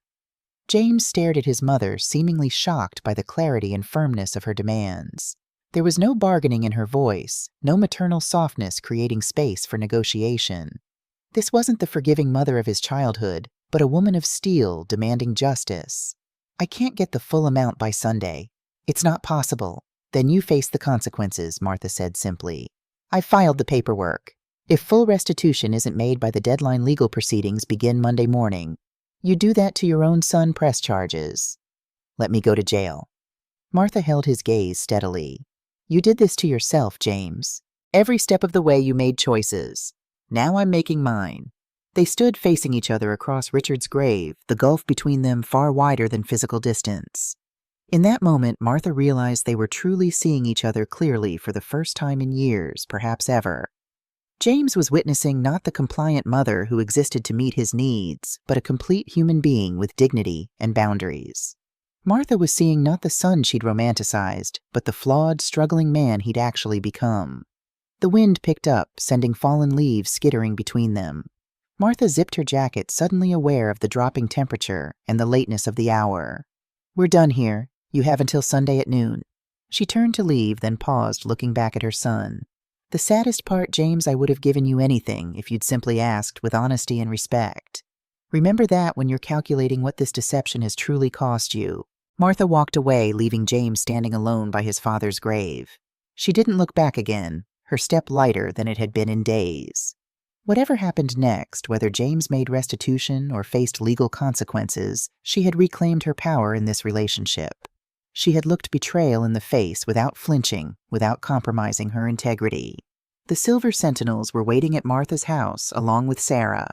James stared at his mother, seemingly shocked by the clarity and firmness of her demands. There was no bargaining in her voice, no maternal softness creating space for negotiation. This wasn't the forgiving mother of his childhood, but a woman of steel demanding justice. I can't get the full amount by Sunday. It's not possible. Then you face the consequences, Martha said simply. I filed the paperwork. If full restitution isn't made by the deadline, legal proceedings begin Monday morning. You do that to your own son, press charges. Let me go to jail. Martha held his gaze steadily. You did this to yourself, James. Every step of the way you made choices. Now I'm making mine. They stood facing each other across Richard's grave, the gulf between them far wider than physical distance. In that moment, Martha realized they were truly seeing each other clearly for the first time in years, perhaps ever. James was witnessing not the compliant mother who existed to meet his needs, but a complete human being with dignity and boundaries. Martha was seeing not the son she'd romanticized, but the flawed, struggling man he'd actually become. The wind picked up, sending fallen leaves skittering between them. Martha zipped her jacket, suddenly aware of the dropping temperature and the lateness of the hour. We're done here. You have until Sunday at noon. She turned to leave, then paused, looking back at her son. The saddest part, James, I would have given you anything if you'd simply asked with honesty and respect. Remember that when you're calculating what this deception has truly cost you. Martha walked away, leaving James standing alone by his father's grave. She didn't look back again, her step lighter than it had been in days. Whatever happened next, whether James made restitution or faced legal consequences, she had reclaimed her power in this relationship. She had looked betrayal in the face without flinching, without compromising her integrity. The Silver Sentinels were waiting at Martha's house along with Sarah.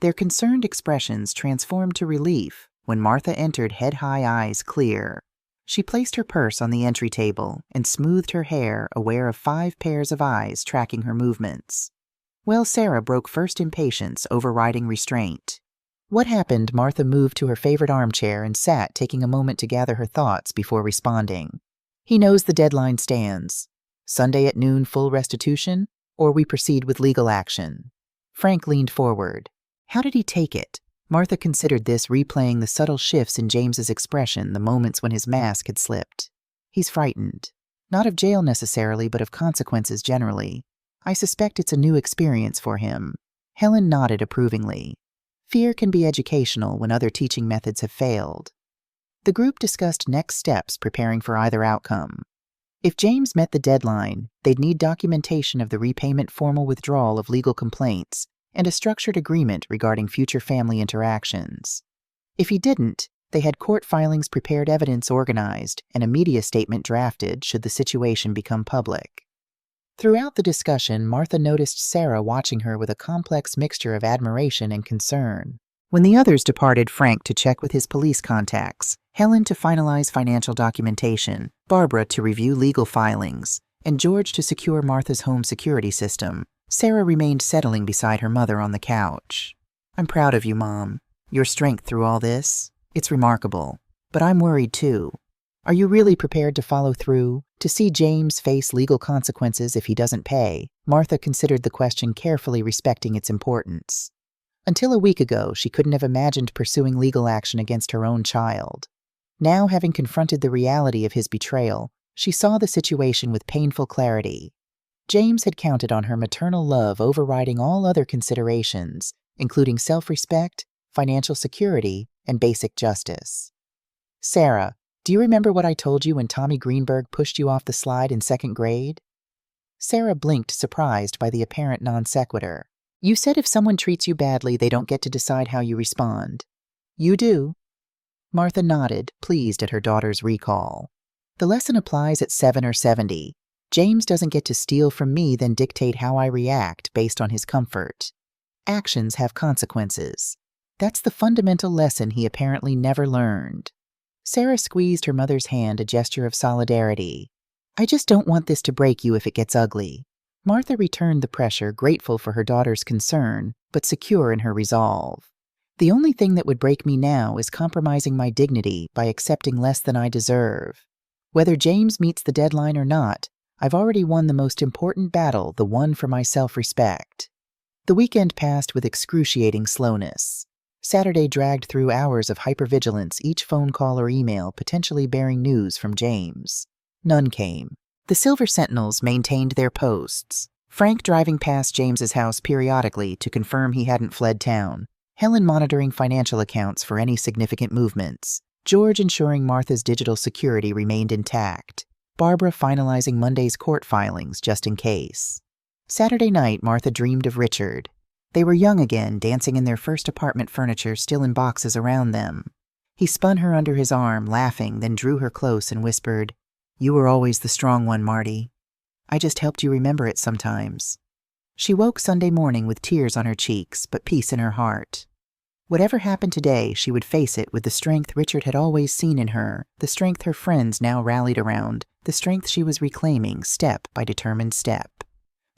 Their concerned expressions transformed to relief when Martha entered head-high, eyes clear. She placed her purse on the entry table and smoothed her hair, aware of 5 pairs of eyes tracking her movements. Well, Sarah broke first impatience, overriding restraint. "What happened?" Martha moved to her favorite armchair and sat, taking a moment to gather her thoughts before responding. "He knows the deadline stands. Sunday at noon, full restitution, or we proceed with legal action." Frank leaned forward. How did he take it? Martha considered this, replaying the subtle shifts in James's expression, the moments when his mask had slipped. "He's frightened. Not of jail necessarily, but of consequences generally. I suspect it's a new experience for him." Helen nodded approvingly. Fear can be educational when other teaching methods have failed. The group discussed next steps, preparing for either outcome. If James met the deadline, they'd need documentation of the repayment, formal withdrawal of legal complaints, and a structured agreement regarding future family interactions. If he didn't, they had court filings prepared, evidence organized, and a media statement drafted should the situation become public. Throughout the discussion, Martha noticed Sarah watching her with a complex mixture of admiration and concern. When the others departed, Frank to check with his police contacts, Helen to finalize financial documentation, Barbara to review legal filings, and George to secure Martha's home security system, Sarah remained settling beside her mother on the couch. "I'm proud of you, Mom. Your strength through all this. It's remarkable. But I'm worried too. Are you really prepared to follow through? To see James face legal consequences if he doesn't pay?" Martha considered the question carefully, respecting its importance. Until a week ago, she couldn't have imagined pursuing legal action against her own child. Now, having confronted the reality of his betrayal, she saw the situation with painful clarity. James had counted on her maternal love overriding all other considerations, including self-respect, financial security, and basic justice. "Sarah, do you remember what I told you when Tommy Greenberg pushed you off the slide in 2nd grade? Sarah blinked, surprised by the apparent non sequitur. "You said if someone treats you badly, they don't get to decide how you respond." "You do." Martha nodded, pleased at her daughter's recall. "The lesson applies at 7 or 70. James doesn't get to steal from me, then dictate how I react based on his comfort. Actions have consequences. That's the fundamental lesson he apparently never learned." Sarah squeezed her mother's hand, a gesture of solidarity. "I just don't want this to break you if it gets ugly." Martha returned the pressure, grateful for her daughter's concern, but secure in her resolve. "The only thing that would break me now is compromising my dignity by accepting less than I deserve. Whether James meets the deadline or not, I've already won the most important battle, the one for my self-respect." The weekend passed with excruciating slowness. Saturday dragged through, hours of hypervigilance, each phone call or email potentially bearing news from James. None came. The Silver Sentinels maintained their posts, Frank driving past James's house periodically to confirm he hadn't fled town, Helen monitoring financial accounts for any significant movements, George ensuring Martha's digital security remained intact, Barbara finalizing Monday's court filings just in case. Saturday night, Martha dreamed of Richard. They were young again, dancing in their first apartment furniture still in boxes around them. He spun her under his arm, laughing, then drew her close and whispered, "You were always the strong one, Marty. I just helped you remember it sometimes." She woke Sunday morning with tears on her cheeks, but peace in her heart. Whatever happened today, she would face it with the strength Richard had always seen in her, the strength her friends now rallied around, the strength she was reclaiming step by determined step.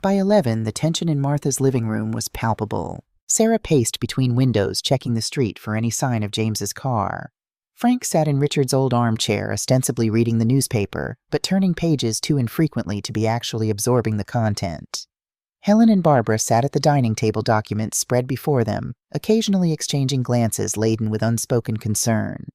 By 11, the tension in Martha's living room was palpable. Sarah paced between windows, checking the street for any sign of James's car. Frank sat in Richard's old armchair, ostensibly reading the newspaper, but turning pages too infrequently to be actually absorbing the content. Helen and Barbara sat at the dining table, documents spread before them, occasionally exchanging glances laden with unspoken concern.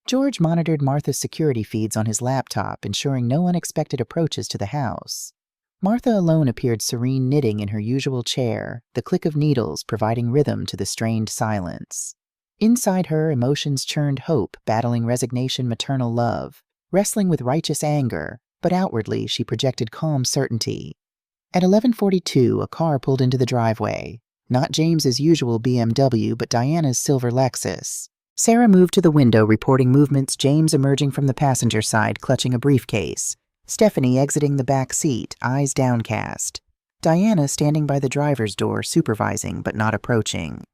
George monitored Martha's security feeds on his laptop, ensuring no unexpected approaches to the house. Martha alone appeared serene, knitting in her usual chair, the click of needles providing rhythm to the strained silence. Inside her, emotions churned: hope, battling resignation, maternal love, wrestling with righteous anger, but outwardly she projected calm certainty. At 11:42, a car pulled into the driveway. Not James's usual BMW, but Diana's silver Lexus. Sarah moved to the window, reporting movements, James emerging from the passenger side, clutching a briefcase. Stephanie exiting the back seat, eyes downcast. Diana standing by the driver's door, supervising but not approaching.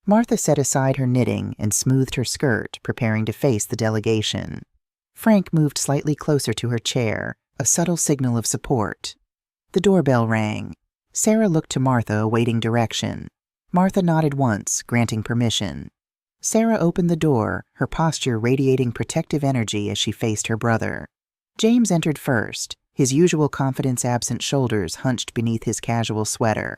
Martha set aside her knitting and smoothed her skirt, preparing to face the delegation. Frank moved slightly closer to her chair, a subtle signal of support. The doorbell rang. Sarah looked to Martha, awaiting direction. Martha nodded once, granting permission. Sarah opened the door, her posture radiating protective energy as she faced her brother. James entered first, his usual confidence-absent shoulders hunched beneath his casual sweater.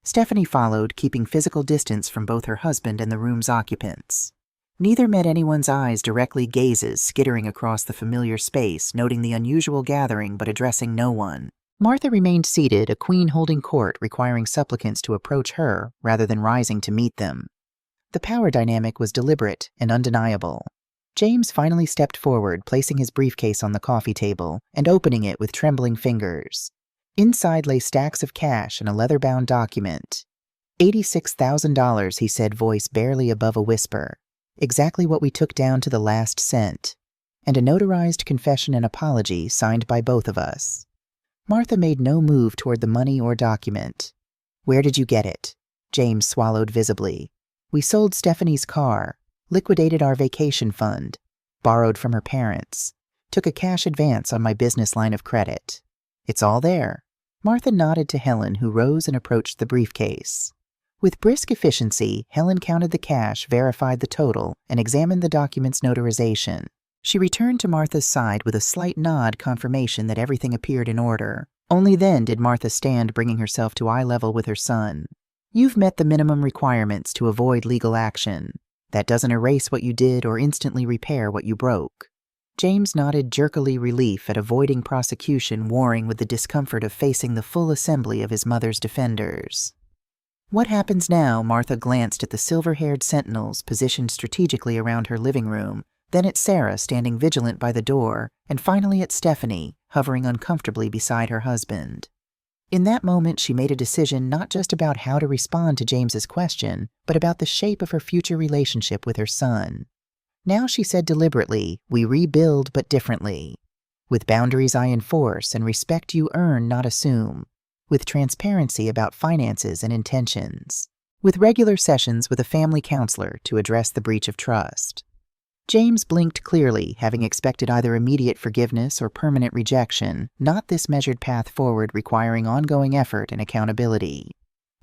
Stephanie followed, keeping physical distance from both her husband and the room's occupants. Neither met anyone's eyes directly, gazes skittering across the familiar space, noting the unusual gathering but addressing no one. Martha remained seated, a queen holding court, requiring supplicants to approach her rather than rising to meet them. The power dynamic was deliberate and undeniable. James finally stepped forward, placing his briefcase on the coffee table and opening it with trembling fingers. Inside lay stacks of cash and a leather-bound document. $86,000, he said, voice barely above a whisper. Exactly what we took down to the last cent. And a notarized confession and apology signed by both of us. Martha made no move toward the money or document. Where did you get it? James swallowed visibly. We sold Stephanie's car, liquidated our vacation fund, borrowed from her parents, took a cash advance on my business line of credit. It's all there. Martha nodded to Helen, who rose and approached the briefcase. With brisk efficiency, Helen counted the cash, verified the total, and examined the document's notarization. She returned to Martha's side with a slight nod, confirmation that everything appeared in order. Only then did Martha stand, bringing herself to eye level with her son. You've met the minimum requirements to avoid legal action. That doesn't erase what you did or instantly repair what you broke. James nodded, jerkily, relief at avoiding prosecution, warring with the discomfort of facing the full assembly of his mother's defenders. What happens now? Martha glanced at the silver-haired sentinels positioned strategically around her living room, then at Sarah standing vigilant by the door, and finally at Stephanie, hovering uncomfortably beside her husband. In that moment, she made a decision not just about how to respond to James's question, but about the shape of her future relationship with her son. Now she said deliberately, we rebuild but differently. With boundaries I enforce and respect you earn, not assume. With transparency about finances and intentions. With regular sessions with a family counselor to address the breach of trust. James blinked clearly, having expected either immediate forgiveness or permanent rejection, not this measured path forward requiring ongoing effort and accountability.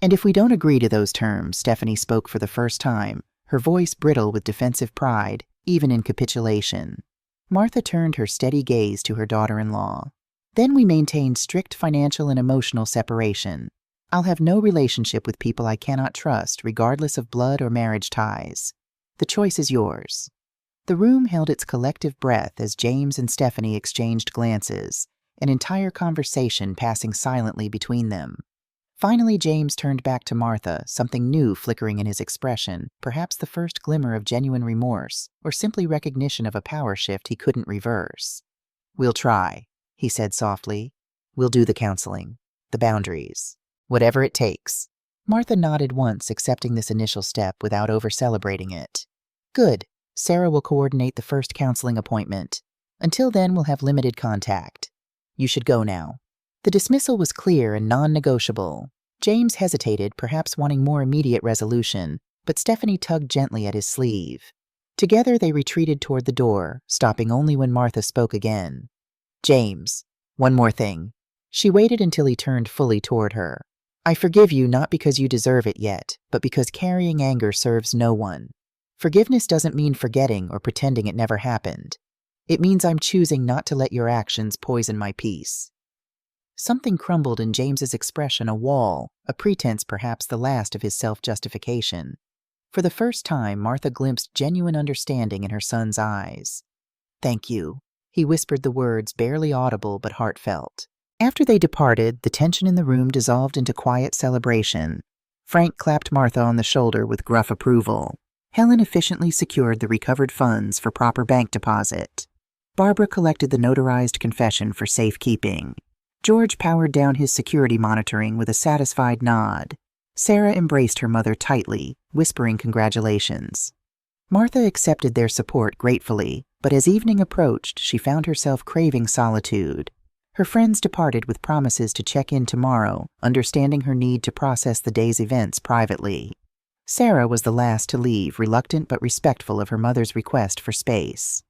And if we don't agree to those terms, Stephanie spoke for the first time, her voice brittle with defensive pride, even in capitulation. Martha turned her steady gaze to her daughter-in-law. Then we maintain strict financial and emotional separation. I'll have no relationship with people I cannot trust, regardless of blood or marriage ties. The choice is yours. The room held its collective breath as James and Stephanie exchanged glances, an entire conversation passing silently between them. Finally, James turned back to Martha, something new flickering in his expression, perhaps the first glimmer of genuine remorse, or simply recognition of a power shift he couldn't reverse. We'll try, he said softly. We'll do the counseling, the boundaries, whatever it takes. Martha nodded once, accepting this initial step without over-celebrating it. Good. Sarah will coordinate the first counseling appointment. Until then, we'll have limited contact. You should go now. The dismissal was clear and non-negotiable. James hesitated, perhaps wanting more immediate resolution, but Stephanie tugged gently at his sleeve. Together they retreated toward the door, stopping only when Martha spoke again. James, one more thing. She waited until he turned fully toward her. I forgive you not because you deserve it yet, but because carrying anger serves no one. Forgiveness doesn't mean forgetting or pretending it never happened. It means I'm choosing not to let your actions poison my peace. Something crumbled in James's expression, a wall, a pretense perhaps the last of his self-justification. For the first time, Martha glimpsed genuine understanding in her son's eyes. Thank you. He whispered the words, barely audible but heartfelt. After they departed, the tension in the room dissolved into quiet celebration. Frank clapped Martha on the shoulder with gruff approval. Helen efficiently secured the recovered funds for proper bank deposit. Barbara collected the notarized confession for safekeeping. George powered down his security monitoring with a satisfied nod. Sarah embraced her mother tightly, whispering congratulations. Martha accepted their support gratefully, but as evening approached, she found herself craving solitude. Her friends departed with promises to check in tomorrow, understanding her need to process the day's events privately. Sarah was the last to leave, reluctant but respectful of her mother's request for space.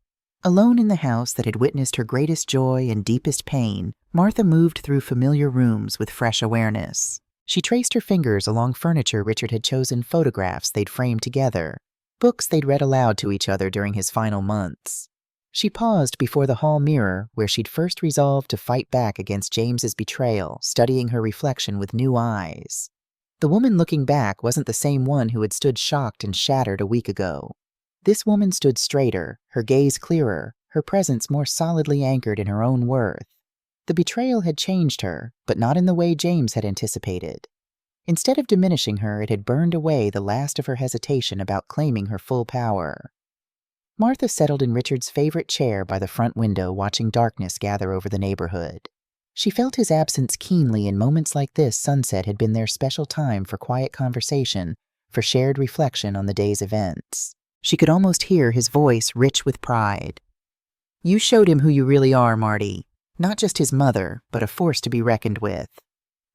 Alone in the house that had witnessed her greatest joy and deepest pain, Martha moved through familiar rooms with fresh awareness. She traced her fingers along furniture Richard had chosen, photographs they'd framed together, books they'd read aloud to each other during his final months. She paused before the hall mirror where she'd first resolved to fight back against James's betrayal, studying her reflection with new eyes. The woman looking back wasn't the same one who had stood shocked and shattered a week ago. This woman stood straighter, her gaze clearer, her presence more solidly anchored in her own worth. The betrayal had changed her, but not in the way James had anticipated. Instead of diminishing her, it had burned away the last of her hesitation about claiming her full power. Martha settled in Richard's favorite chair by the front window, watching darkness gather over the neighborhood. She felt his absence keenly. In moments like this, sunset had been their special time for quiet conversation, for shared reflection on the day's events. She could almost hear his voice, rich with pride. "You showed him who you really are, Marty. Not just his mother, but a force to be reckoned with."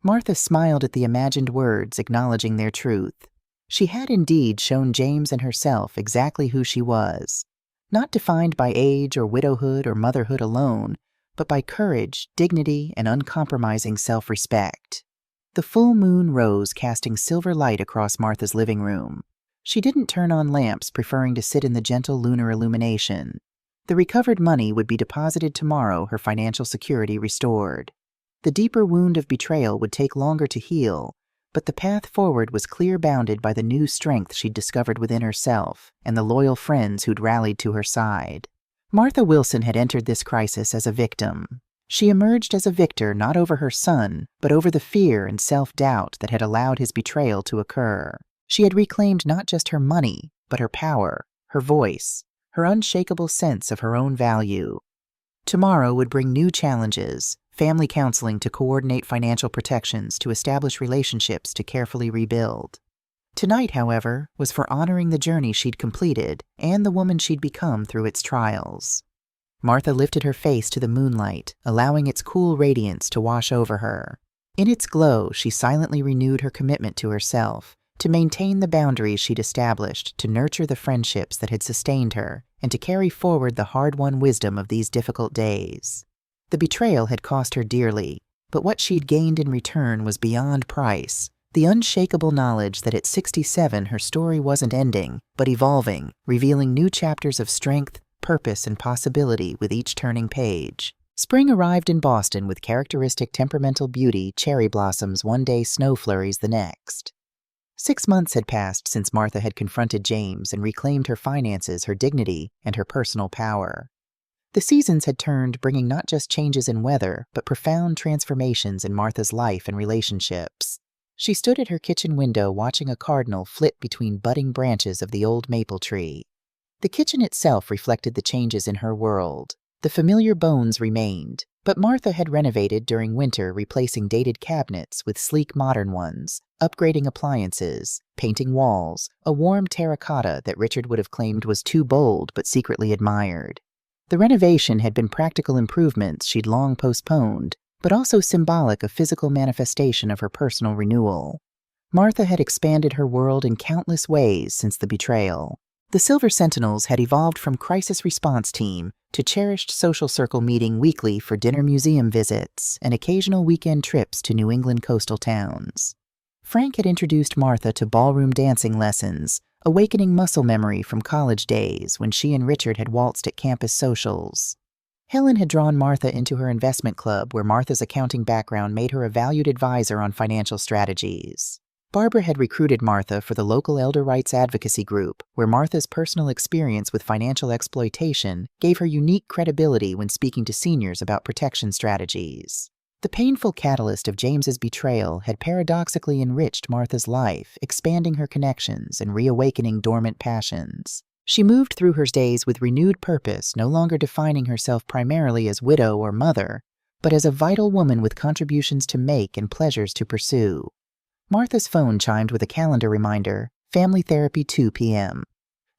Martha smiled at the imagined words, acknowledging their truth. She had indeed shown James and herself exactly who she was, not defined by age or widowhood or motherhood alone, but by courage, dignity, and uncompromising self-respect. The full moon rose, casting silver light across Martha's living room. She didn't turn on lamps, preferring to sit in the gentle lunar illumination. The recovered money would be deposited tomorrow, her financial security restored. The deeper wound of betrayal would take longer to heal, but the path forward was clear, bounded by the new strength she'd discovered within herself and the loyal friends who'd rallied to her side. Martha Wilson had entered this crisis as a victim. She emerged as a victor not over her son, but over the fear and self-doubt that had allowed his betrayal to occur. She had reclaimed not just her money, but her power, her voice, her unshakable sense of her own value. Tomorrow would bring new challenges: family counseling to coordinate financial protections, to establish relationships to carefully rebuild. Tonight, however, was for honoring the journey she'd completed and the woman she'd become through its trials. Martha lifted her face to the moonlight, allowing its cool radiance to wash over her. In its glow, she silently renewed her commitment to herself, to maintain the boundaries she'd established, to nurture the friendships that had sustained her, and to carry forward the hard-won wisdom of these difficult days. The betrayal had cost her dearly, but what she'd gained in return was beyond price. The unshakable knowledge that at 67 her story wasn't ending, but evolving, revealing new chapters of strength, purpose, and possibility with each turning page. Spring arrived in Boston with characteristic temperamental beauty, cherry blossoms one day, snow flurries the next. 6 months had passed since Martha had confronted James and reclaimed her finances, her dignity, and her personal power. The seasons had turned, bringing not just changes in weather, but profound transformations in Martha's life and relationships. She stood at her kitchen window watching a cardinal flit between budding branches of the old maple tree. The kitchen itself reflected the changes in her world. The familiar bones remained, but Martha had renovated during winter, replacing dated cabinets with sleek modern ones, upgrading appliances, painting walls, a warm terracotta that Richard would have claimed was too bold but secretly admired. The renovation had been practical improvements she'd long postponed, but also symbolic of physical manifestation of her personal renewal. Martha had expanded her world in countless ways since the betrayal. The Silver Sentinels had evolved from crisis response team to cherished social circle, meeting weekly for dinner, museum visits, and occasional weekend trips to New England coastal towns. Frank had introduced Martha to ballroom dancing lessons, awakening muscle memory from college days when she and Richard had waltzed at campus socials. Helen had drawn Martha into her investment club, where Martha's accounting background made her a valued advisor on financial strategies. Barbara had recruited Martha for the local elder rights advocacy group, where Martha's personal experience with financial exploitation gave her unique credibility when speaking to seniors about protection strategies. The painful catalyst of James's betrayal had paradoxically enriched Martha's life, expanding her connections and reawakening dormant passions. She moved through her days with renewed purpose, no longer defining herself primarily as widow or mother, but as a vital woman with contributions to make and pleasures to pursue. Martha's phone chimed with a calendar reminder: family therapy 2 p.m.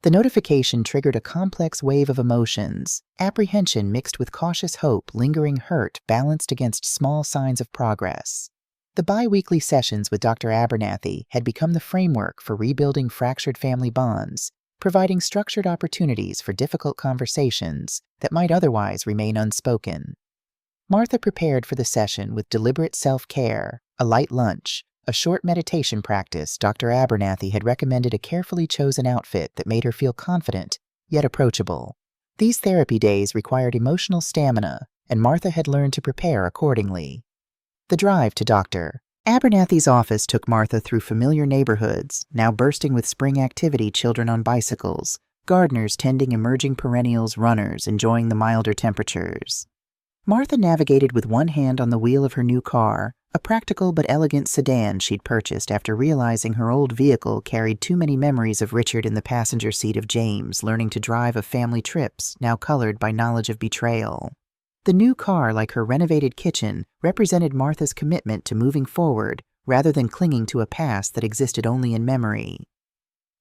The notification triggered a complex wave of emotions, apprehension mixed with cautious hope, lingering hurt balanced against small signs of progress. The bi-weekly sessions with Dr. Abernathy had become the framework for rebuilding fractured family bonds, providing structured opportunities for difficult conversations that might otherwise remain unspoken. Martha prepared for the session with deliberate self-care, a light lunch, a short meditation practice. Dr. Abernathy had recommended a carefully chosen outfit that made her feel confident, yet approachable. These therapy days required emotional stamina, and Martha had learned to prepare accordingly. The drive to Dr. Abernathy's office took Martha through familiar neighborhoods, now bursting with spring activity, children on bicycles, gardeners tending emerging perennials, runners enjoying the milder temperatures. Martha navigated with one hand on the wheel of her new car, a practical but elegant sedan she'd purchased after realizing her old vehicle carried too many memories of Richard in the passenger seat, of James learning to drive, of family trips now colored by knowledge of betrayal. The new car, like her renovated kitchen, represented Martha's commitment to moving forward rather than clinging to a past that existed only in memory.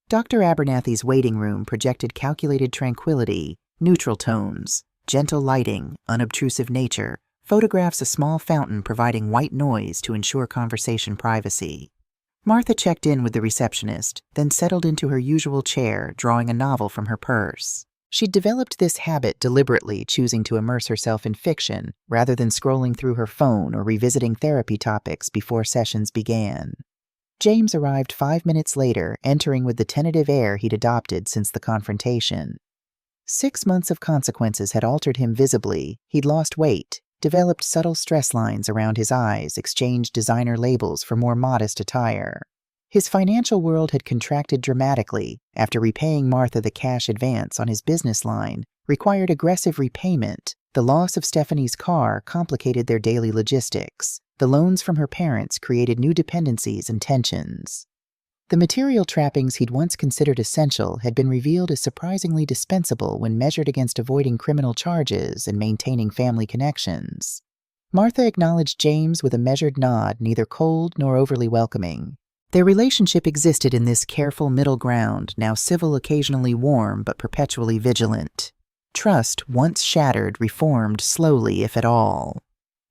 Dr. Abernathy's waiting room projected calculated tranquility, neutral tones, gentle lighting, unobtrusive nature, photographs, a small fountain providing white noise to ensure conversation privacy. Martha checked in with the receptionist, then settled into her usual chair, drawing a novel from her purse. She'd developed this habit deliberately, choosing to immerse herself in fiction rather than scrolling through her phone or revisiting therapy topics before sessions began. James arrived 5 minutes later, entering with the tentative air he'd adopted since the confrontation. 6 months of consequences had altered him visibly. He'd lost weight, developed subtle stress lines around his eyes, exchanged designer labels for more modest attire. His financial world had contracted dramatically after repaying Martha. The cash advance on his business line required aggressive repayment. The loss of Stephanie's car complicated their daily logistics. The loans from her parents created new dependencies and tensions. The material trappings he'd once considered essential had been revealed as surprisingly dispensable when measured against avoiding criminal charges and maintaining family connections. Martha acknowledged James with a measured nod, neither cold nor overly welcoming. Their relationship existed in this careful middle ground, now civil, occasionally warm, but perpetually vigilant. Trust, once shattered, reformed slowly, if at all.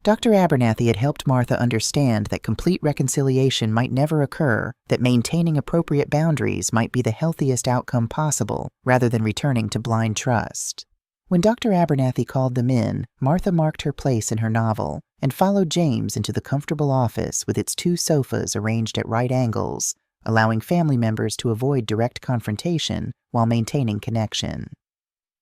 Dr. Abernathy had helped Martha understand that complete reconciliation might never occur, that maintaining appropriate boundaries might be the healthiest outcome possible, rather than returning to blind trust. When Dr. Abernathy called them in, Martha marked her place in her novel and followed James into the comfortable office with its 2 sofas arranged at right angles, allowing family members to avoid direct confrontation while maintaining connection.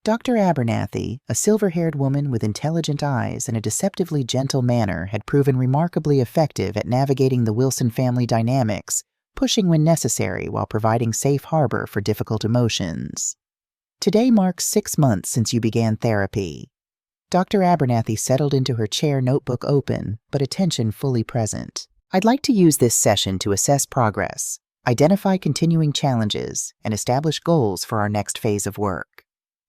Dr. Abernathy, a silver-haired woman with intelligent eyes and a deceptively gentle manner, had proven remarkably effective at navigating the Wilson family dynamics, pushing when necessary while providing safe harbor for difficult emotions. Today marks 6 months since you began therapy. Dr. Abernathy settled into her chair, notebook open, but attention fully present. I'd like to use this session to assess progress, identify continuing challenges, and establish goals for our next phase of work.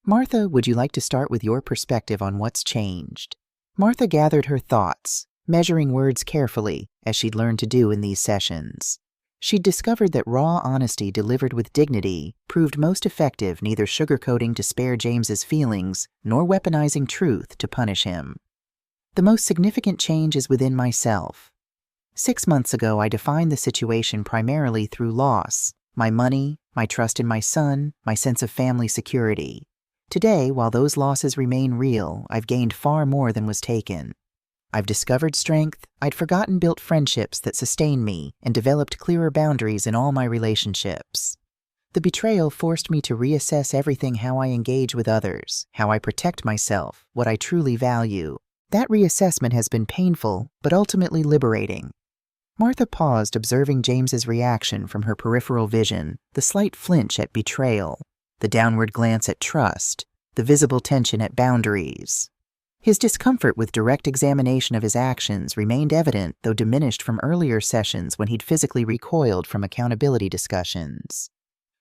Martha, would you like to start with your perspective on what's changed? Martha gathered her thoughts, measuring words carefully, as she'd learned to do in these sessions. She'd discovered that raw honesty delivered with dignity proved most effective, neither sugarcoating to spare James's feelings nor weaponizing truth to punish him. The most significant change is within myself. 6 months ago, I defined the situation primarily through loss: my money, my trust in my son, my sense of family security. Today, while those losses remain real, I've gained far more than was taken. I've discovered strength, I'd forgotten built friendships that sustain me, and developed clearer boundaries in all my relationships. The betrayal forced me to reassess everything: how I engage with others, how I protect myself, what I truly value. That reassessment has been painful, but ultimately liberating. Martha paused, observing James's reaction from her peripheral vision, the slight flinch at betrayal, the downward glance at trust, the visible tension at boundaries. His discomfort with direct examination of his actions remained evident, though diminished from earlier sessions when he'd physically recoiled from accountability discussions.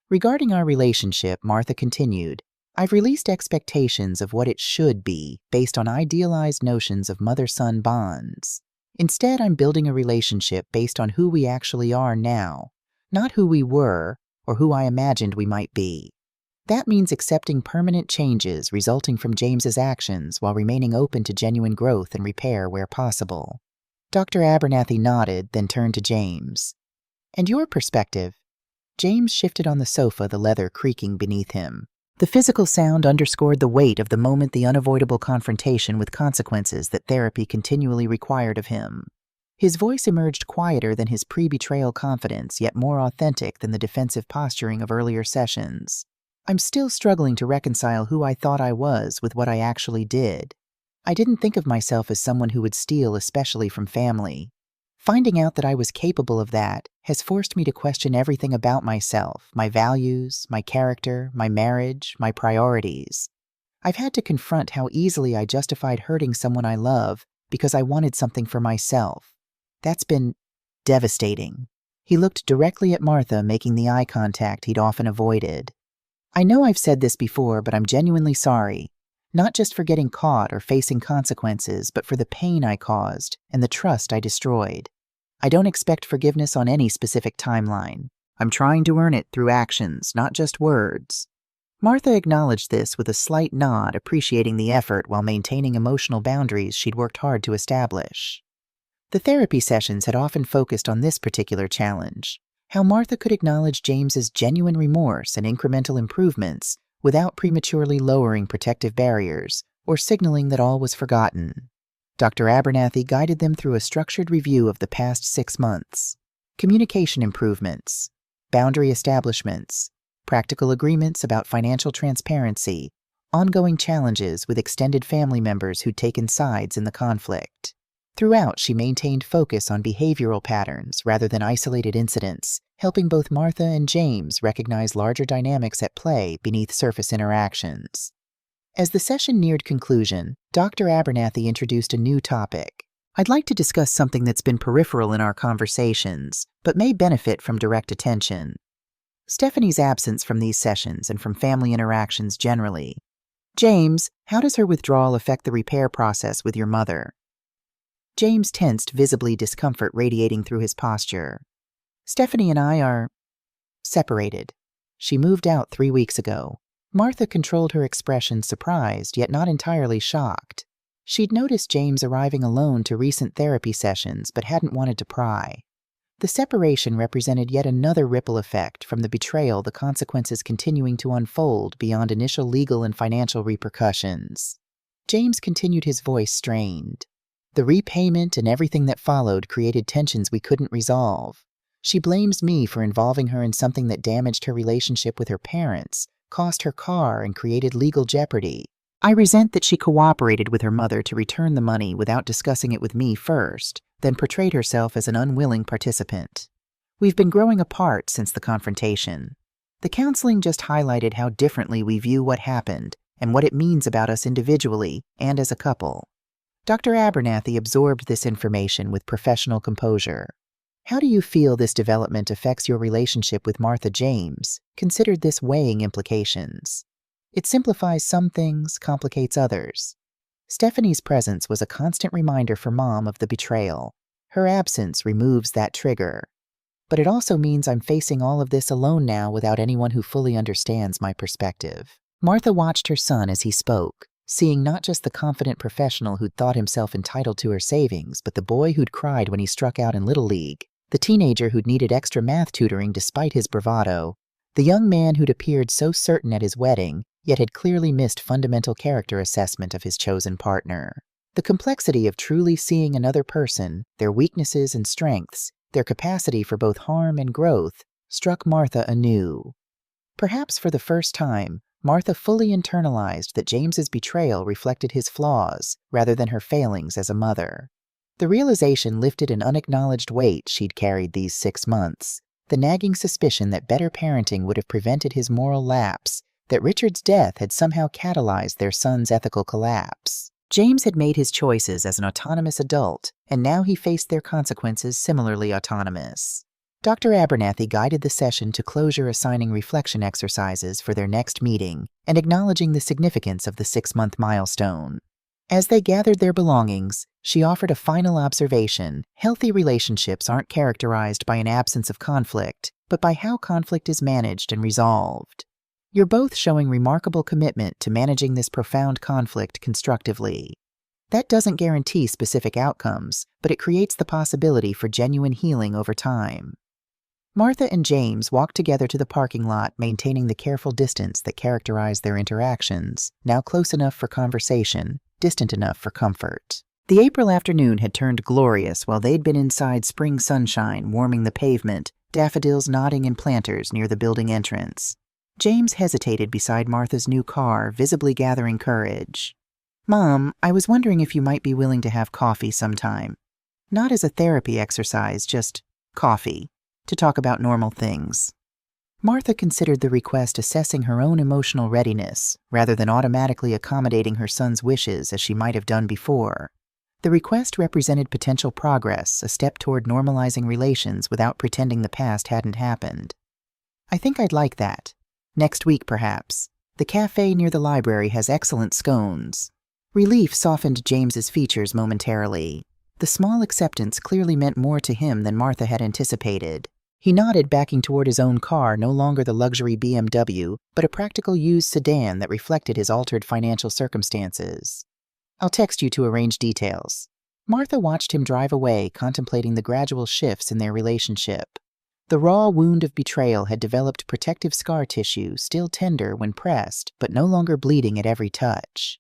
Regarding our relationship, Martha continued, I've released expectations of what it should be based on idealized notions of mother-son bonds. Instead, I'm building a relationship based on who we actually are now, not who we were or who I imagined we might be. That means accepting permanent changes resulting from James's actions while remaining open to genuine growth and repair where possible. Dr. Abernathy nodded, then turned to James. And your perspective? James shifted on the sofa, the leather creaking beneath him. The physical sound underscored the weight of the moment, the unavoidable confrontation with consequences that therapy continually required of him. His voice emerged quieter than his pre-betrayal confidence, yet more authentic than the defensive posturing of earlier sessions. I'm still struggling to reconcile who I thought I was with what I actually did. I didn't think of myself as someone who would steal, especially from family. Finding out that I was capable of that has forced me to question everything about myself, my values, my character, my marriage, my priorities. I've had to confront how easily I justified hurting someone I love because I wanted something for myself. That's been devastating. He looked directly at Martha, making the eye contact he'd often avoided. I know I've said this before, but I'm genuinely sorry. Not just for getting caught or facing consequences, but for the pain I caused and the trust I destroyed. I don't expect forgiveness on any specific timeline. I'm trying to earn it through actions, not just words. Martha acknowledged this with a slight nod, appreciating the effort while maintaining emotional boundaries she'd worked hard to establish. The therapy sessions had often focused on this particular challenge, how Martha could acknowledge James's genuine remorse and incremental improvements without prematurely lowering protective barriers or signaling that all was forgotten. Dr. Abernathy guided them through a structured review of the past 6 months. Communication improvements, boundary establishments, practical agreements about financial transparency, ongoing challenges with extended family members who'd taken sides in the conflict. Throughout, she maintained focus on behavioral patterns rather than isolated incidents, helping both Martha and James recognize larger dynamics at play beneath surface interactions. As the session neared conclusion, Dr. Abernathy introduced a new topic. I'd like to discuss something that's been peripheral in our conversations, but may benefit from direct attention. Stephanie's absence from these sessions and from family interactions generally. James, how does her withdrawal affect the repair process with your mother? James tensed, visibly discomfort radiating through his posture. Stephanie and I are separated. She moved out 3 weeks ago. Martha controlled her expression, surprised, yet not entirely shocked. She'd noticed James arriving alone to recent therapy sessions, but hadn't wanted to pry. The separation represented yet another ripple effect from the betrayal, the consequences continuing to unfold beyond initial legal and financial repercussions. James continued, his voice strained. The repayment and everything that followed created tensions we couldn't resolve. She blames me for involving her in something that damaged her relationship with her parents, cost her car, and created legal jeopardy. I resent that she cooperated with her mother to return the money without discussing it with me first, then portrayed herself as an unwilling participant. We've been growing apart since the confrontation. The counseling just highlighted how differently we view what happened and what it means about us individually and as a couple. Dr. Abernathy absorbed this information with professional composure. How do you feel this development affects your relationship with Martha James? Considered this weighing implications. It simplifies some things, complicates others. Stephanie's presence was a constant reminder for Mom of the betrayal. Her absence removes that trigger. But it also means I'm facing all of this alone now without anyone who fully understands my perspective. Martha watched her son as he spoke, seeing not just the confident professional who'd thought himself entitled to her savings, but the boy who'd cried when he struck out in Little League, the teenager who'd needed extra math tutoring despite his bravado, the young man who'd appeared so certain at his wedding, yet had clearly missed fundamental character assessment of his chosen partner. The complexity of truly seeing another person, their weaknesses and strengths, their capacity for both harm and growth, struck Martha anew. Perhaps for the first time, Martha fully internalized that James's betrayal reflected his flaws rather than her failings as a mother. The realization lifted an unacknowledged weight she'd carried these 6 months, the nagging suspicion that better parenting would have prevented his moral lapse, that Richard's death had somehow catalyzed their son's ethical collapse. James had made his choices as an autonomous adult, and now he faced their consequences similarly autonomous. Dr. Abernathy guided the session to closure, assigning reflection exercises for their next meeting and acknowledging the significance of the 6-month milestone. As they gathered their belongings, she offered a final observation. Healthy relationships aren't characterized by an absence of conflict, but by how conflict is managed and resolved. You're both showing remarkable commitment to managing this profound conflict constructively. That doesn't guarantee specific outcomes, but it creates the possibility for genuine healing over time. Martha and James walked together to the parking lot, maintaining the careful distance that characterized their interactions, now close enough for conversation, distant enough for comfort. The April afternoon had turned glorious while they'd been inside spring sunshine, warming the pavement, daffodils nodding in planters near the building entrance. James hesitated beside Martha's new car, visibly gathering courage. "Mom, I was wondering if you might be willing to have coffee sometime. Not as a therapy exercise, just coffee, to talk about normal things." Martha considered the request assessing her own emotional readiness, rather than automatically accommodating her son's wishes as she might have done before. The request represented potential progress, a step toward normalizing relations without pretending the past hadn't happened. "I think I'd like that. Next week, perhaps. The cafe near the library has excellent scones." Relief softened James's features momentarily. The small acceptance clearly meant more to him than Martha had anticipated. He nodded, backing toward his own car, no longer the luxury BMW, but a practical used sedan that reflected his altered financial circumstances. "I'll text you to arrange details." Martha watched him drive away, contemplating the gradual shifts in their relationship. The raw wound of betrayal had developed protective scar tissue, still tender when pressed, but no longer bleeding at every touch.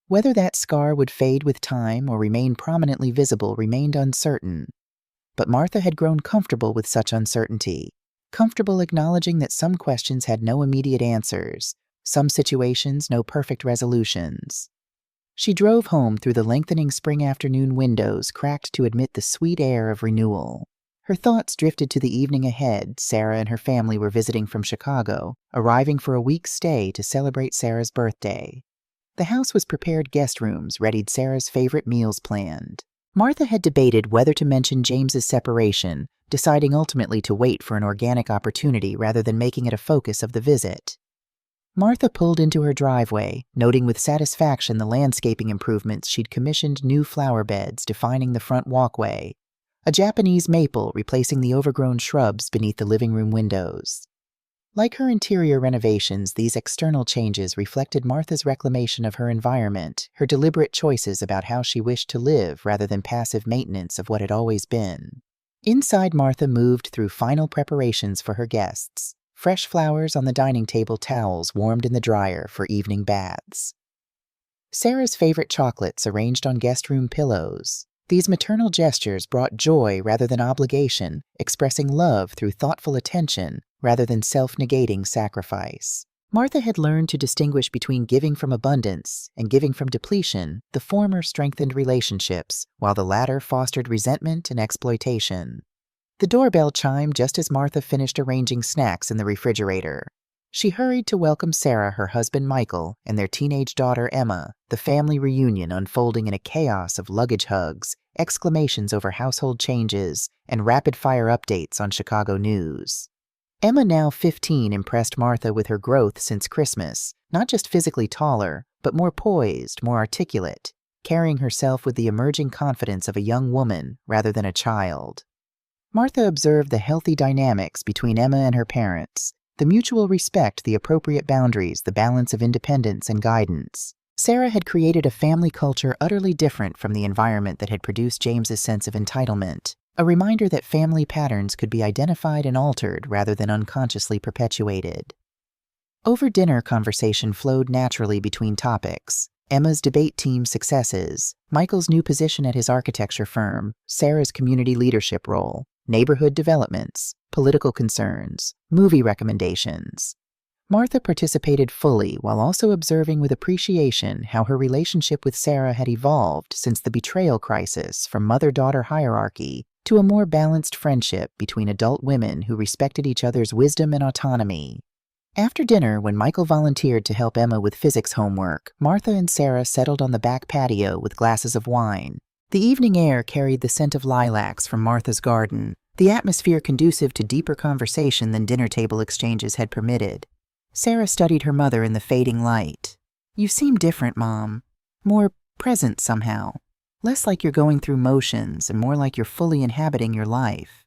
Whether that scar would fade with time or remain prominently visible remained uncertain. But Martha had grown comfortable with such uncertainty, comfortable acknowledging that some questions had no immediate answers, some situations no perfect resolutions. She drove home through the lengthening spring afternoon windows, cracked to admit the sweet air of renewal. Her thoughts drifted to the evening ahead. Sarah and her family were visiting from Chicago, arriving for a week's stay to celebrate Sarah's birthday. The house was prepared guest rooms, readied Sarah's favorite meals planned. Martha had debated whether to mention James's separation, deciding ultimately to wait for an organic opportunity rather than making it a focus of the visit. Martha pulled into her driveway, noting with satisfaction the landscaping improvements she'd commissioned: new flower beds defining the front walkway, a Japanese maple replacing the overgrown shrubs beneath the living room windows. Like her interior renovations, these external changes reflected Martha's reclamation of her environment, her deliberate choices about how she wished to live rather than passive maintenance of what had always been. Inside, Martha moved through final preparations for her guests. Fresh flowers on the dining table, towels warmed in the dryer for evening baths. Sarah's favorite chocolates arranged on guest room pillows. These maternal gestures brought joy rather than obligation, expressing love through thoughtful attention rather than self-negating sacrifice. Martha had learned to distinguish between giving from abundance and giving from depletion. The former strengthened relationships, while the latter fostered resentment and exploitation. The doorbell chimed just as Martha finished arranging snacks in the refrigerator. She hurried to welcome Sarah, her husband Michael, and their teenage daughter Emma, the family reunion unfolding in a chaos of luggage hugs, exclamations over household changes, and rapid-fire updates on Chicago news. Emma, now 15, impressed Martha with her growth since Christmas, not just physically taller, but more poised, more articulate, carrying herself with the emerging confidence of a young woman rather than a child. Martha observed the healthy dynamics between Emma and her parents, the mutual respect, the appropriate boundaries, the balance of independence and guidance. Sarah had created a family culture utterly different from the environment that had produced James's sense of entitlement, a reminder that family patterns could be identified and altered rather than unconsciously perpetuated. Over dinner, conversation flowed naturally between topics: Emma's debate team successes, Michael's new position at his architecture firm, Sarah's community leadership role, neighborhood developments, political concerns, movie recommendations. Martha participated fully while also observing with appreciation how her relationship with Sarah had evolved since the betrayal crisis, from mother-daughter hierarchy to a more balanced friendship between adult women who respected each other's wisdom and autonomy. After dinner, when Michael volunteered to help Emma with physics homework, Martha and Sarah settled on the back patio with glasses of wine. The evening air carried the scent of lilacs from Martha's garden, the atmosphere conducive to deeper conversation than dinner table exchanges had permitted. Sarah studied her mother in the fading light. "You seem different, Mom. More present somehow. Less like you're going through motions and more like you're fully inhabiting your life."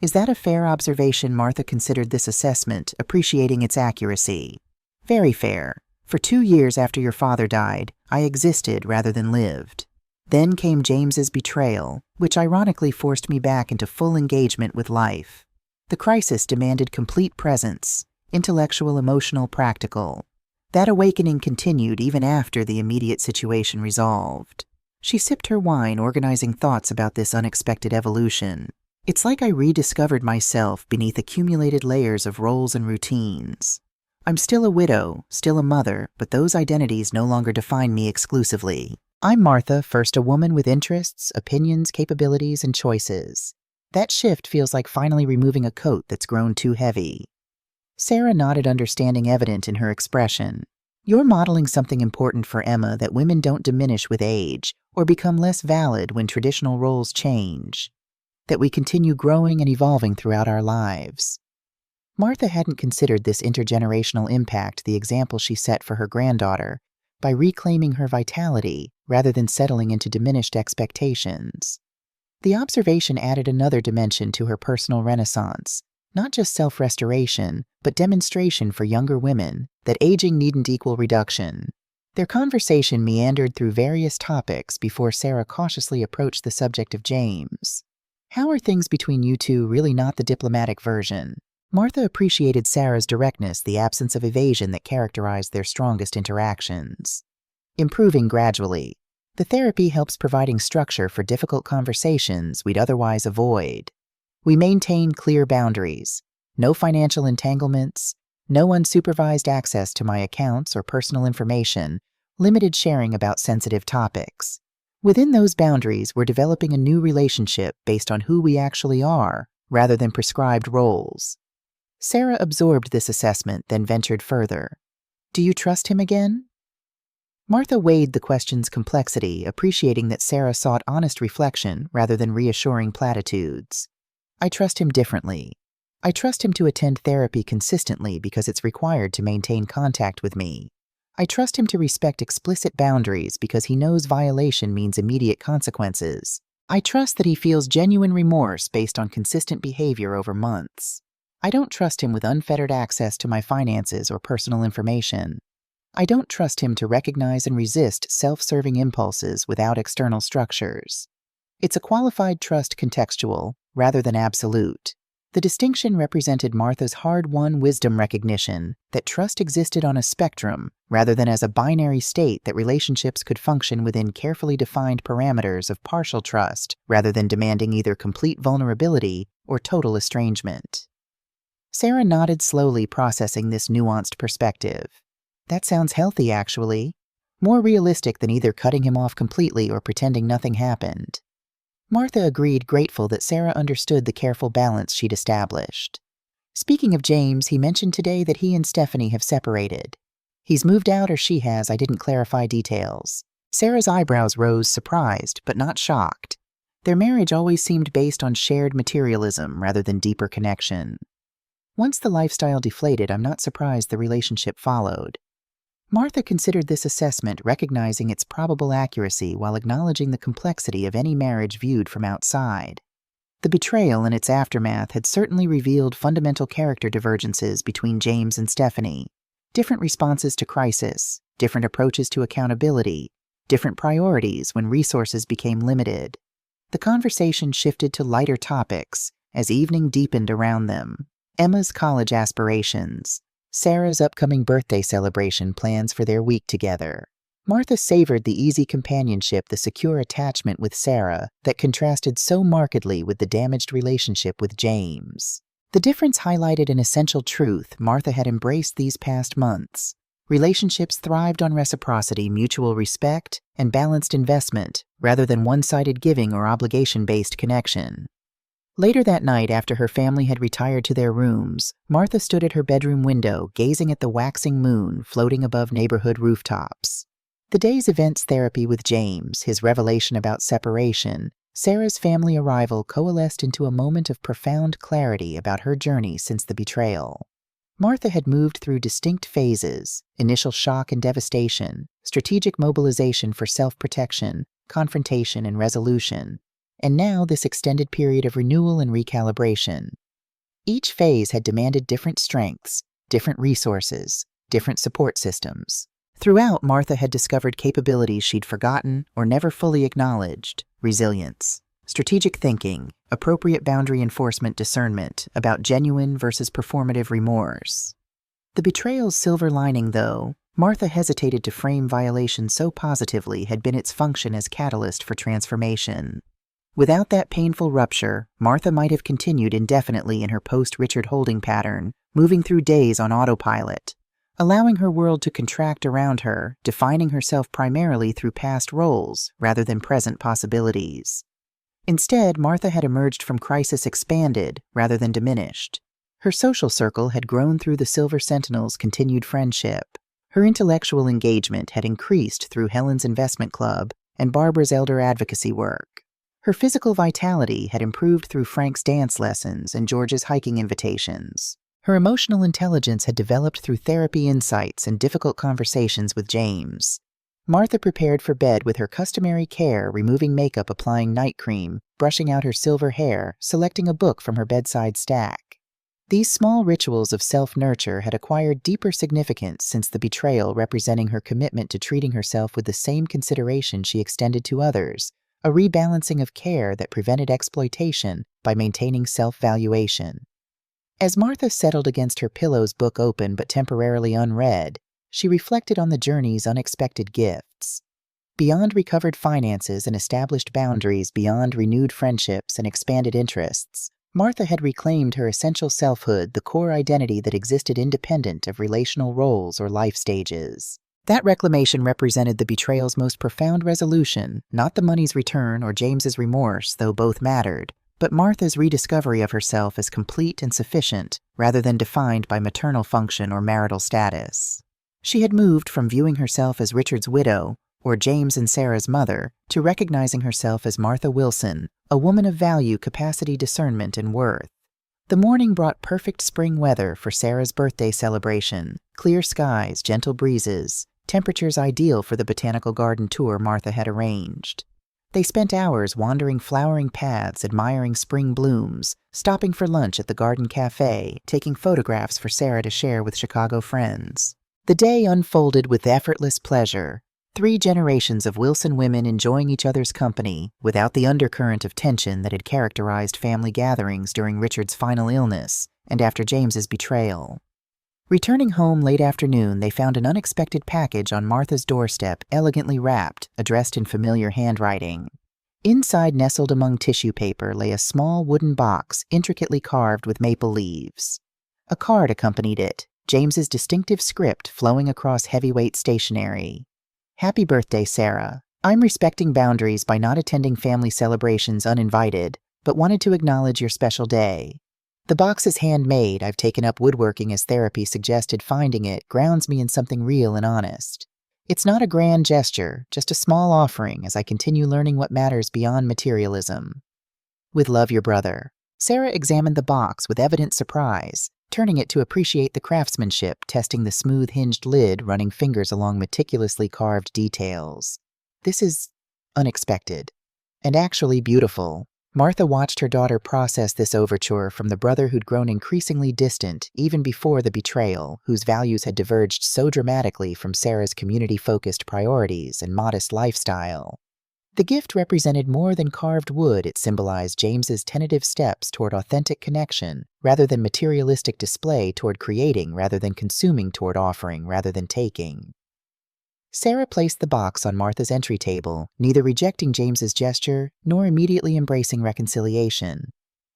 Is that a fair observation? Martha considered this assessment, appreciating its accuracy. "Very fair. For 2 years after your father died, I existed rather than lived." Then came James's betrayal, which ironically forced me back into full engagement with life. The crisis demanded complete presence, intellectual, emotional, practical. That awakening continued even after the immediate situation resolved. She sipped her wine, organizing thoughts about this unexpected evolution. It's like I rediscovered myself beneath accumulated layers of roles and routines. I'm still a widow, still a mother, but those identities no longer define me exclusively. I'm Martha, first a woman with interests, opinions, capabilities, and choices. That shift feels like finally removing a coat that's grown too heavy. Sarah nodded, understanding evident in her expression. You're modeling something important for Emma, that women don't diminish with age or become less valid when traditional roles change. That we continue growing and evolving throughout our lives. Martha hadn't considered this intergenerational impact, the example she set for her granddaughter, by reclaiming her vitality rather than settling into diminished expectations. The observation added another dimension to her personal renaissance, not just self-restoration, but demonstration for younger women that aging needn't equal reduction. Their conversation meandered through various topics before Sarah cautiously approached the subject of James. How are things between you two? Really not the diplomatic version. Martha appreciated Sarah's directness, the absence of evasion that characterized their strongest interactions. Improving gradually. The therapy helps providing structure for difficult conversations we'd otherwise avoid. We maintain clear boundaries. No financial entanglements, no unsupervised access to my accounts or personal information, limited sharing about sensitive topics. Within those boundaries, we're developing a new relationship based on who we actually are, rather than prescribed roles. Sarah absorbed this assessment, then ventured further. Do you trust him again? Martha weighed the question's complexity, appreciating that Sarah sought honest reflection rather than reassuring platitudes. I trust him differently. I trust him to attend therapy consistently because it's required to maintain contact with me. I trust him to respect explicit boundaries because he knows violation means immediate consequences. I trust that he feels genuine remorse based on consistent behavior over months. I don't trust him with unfettered access to my finances or personal information. I don't trust him to recognize and resist self-serving impulses without external structures. It's a qualified trust, contextual, rather than absolute. The distinction represented Martha's hard-won wisdom recognition that trust existed on a spectrum rather than as a binary state, that relationships could function within carefully defined parameters of partial trust rather than demanding either complete vulnerability or total estrangement. Sarah nodded slowly, processing this nuanced perspective. That sounds healthy, actually. More realistic than either cutting him off completely or pretending nothing happened. Martha agreed, grateful that Sarah understood the careful balance she'd established. Speaking of James, he mentioned today that he and Stephanie have separated. He's moved out, or she has, I didn't clarify details. Sarah's eyebrows rose, surprised, but not shocked. Their marriage always seemed based on shared materialism rather than deeper connection. Once the lifestyle deflated, I'm not surprised the relationship followed. Martha considered this assessment, recognizing its probable accuracy while acknowledging the complexity of any marriage viewed from outside. The betrayal and its aftermath had certainly revealed fundamental character divergences between James and Stephanie. Different responses to crisis, different approaches to accountability, different priorities when resources became limited. The conversation shifted to lighter topics as evening deepened around them. Emma's college aspirations, Sarah's upcoming birthday celebration, plans for their week together. Martha savored the easy companionship, the secure attachment with Sarah that contrasted so markedly with the damaged relationship with James. The difference highlighted an essential truth Martha had embraced these past months. Relationships thrived on reciprocity, mutual respect, and balanced investment, rather than one-sided giving or obligation-based connection. Later that night, after her family had retired to their rooms, Martha stood at her bedroom window, gazing at the waxing moon floating above neighborhood rooftops. The day's events, therapy with James, his revelation about separation, Sarah's family arrival, coalesced into a moment of profound clarity about her journey since the betrayal. Martha had moved through distinct phases: initial shock and devastation, strategic mobilization for self-protection, confrontation and resolution, and now this extended period of renewal and recalibration. Each phase had demanded different strengths, different resources, different support systems. Throughout, Martha had discovered capabilities she'd forgotten or never fully acknowledged: resilience, strategic thinking, appropriate boundary enforcement discernment about genuine versus performative remorse. The betrayal's silver lining, though, Martha hesitated to frame violation so positively, had been its function as catalyst for transformation. Without that painful rupture, Martha might have continued indefinitely in her post-Richard holding pattern, moving through days on autopilot, allowing her world to contract around her, defining herself primarily through past roles rather than present possibilities. Instead, Martha had emerged from crisis expanded rather than diminished. Her social circle had grown through the Silver Sentinel's continued friendship. Her intellectual engagement had increased through Helen's investment club and Barbara's elder advocacy work. Her physical vitality had improved through Frank's dance lessons and George's hiking invitations. Her emotional intelligence had developed through therapy insights and difficult conversations with James. Martha prepared for bed with her customary care, removing makeup, applying night cream, brushing out her silver hair, selecting a book from her bedside stack. These small rituals of self-nurture had acquired deeper significance since the betrayal, representing her commitment to treating herself with the same consideration she extended to others, a rebalancing of care that prevented exploitation by maintaining self-valuation. As Martha settled against her pillows, book open but temporarily unread, she reflected on the journey's unexpected gifts. Beyond recovered finances and established boundaries, beyond renewed friendships and expanded interests, Martha had reclaimed her essential selfhood, the core identity that existed independent of relational roles or life stages. That reclamation represented the betrayal's most profound resolution, not the money's return or James's remorse, though both mattered, but Martha's rediscovery of herself as complete and sufficient, rather than defined by maternal function or marital status. She had moved from viewing herself as Richard's widow, or James and Sarah's mother, to recognizing herself as Martha Wilson, a woman of value, capacity, discernment, and worth. The morning brought perfect spring weather for Sarah's birthday celebration: clear skies, gentle breezes, temperatures ideal for the botanical garden tour Martha had arranged. They spent hours wandering flowering paths, admiring spring blooms, stopping for lunch at the garden cafe, taking photographs for Sarah to share with Chicago friends. The day unfolded with effortless pleasure. 3 generations of Wilson women enjoying each other's company, without the undercurrent of tension that had characterized family gatherings during Richard's final illness and after James's betrayal. Returning home late afternoon, they found an unexpected package on Martha's doorstep, elegantly wrapped, addressed in familiar handwriting. Inside, nestled among tissue paper, lay a small wooden box intricately carved with maple leaves. A card accompanied it, James's distinctive script flowing across heavyweight stationery. "Happy birthday, Sarah. I'm respecting boundaries by not attending family celebrations uninvited, but wanted to acknowledge your special day. The box is handmade. I've taken up woodworking as therapy suggested. Finding it grounds me in something real and honest. It's not a grand gesture, just a small offering as I continue learning what matters beyond materialism. With love, your brother." Sarah examined the box with evident surprise, turning it to appreciate the craftsmanship, testing the smooth hinged lid, running fingers along meticulously carved details. "This is unexpected, and actually beautiful." Martha watched her daughter process this overture from the brother who'd grown increasingly distant even before the betrayal, whose values had diverged so dramatically from Sarah's community-focused priorities and modest lifestyle. The gift represented more than carved wood. It symbolized James's tentative steps toward authentic connection, rather than materialistic display, toward creating rather than consuming, toward offering rather than taking. Sarah placed the box on Martha's entry table, neither rejecting James's gesture nor immediately embracing reconciliation.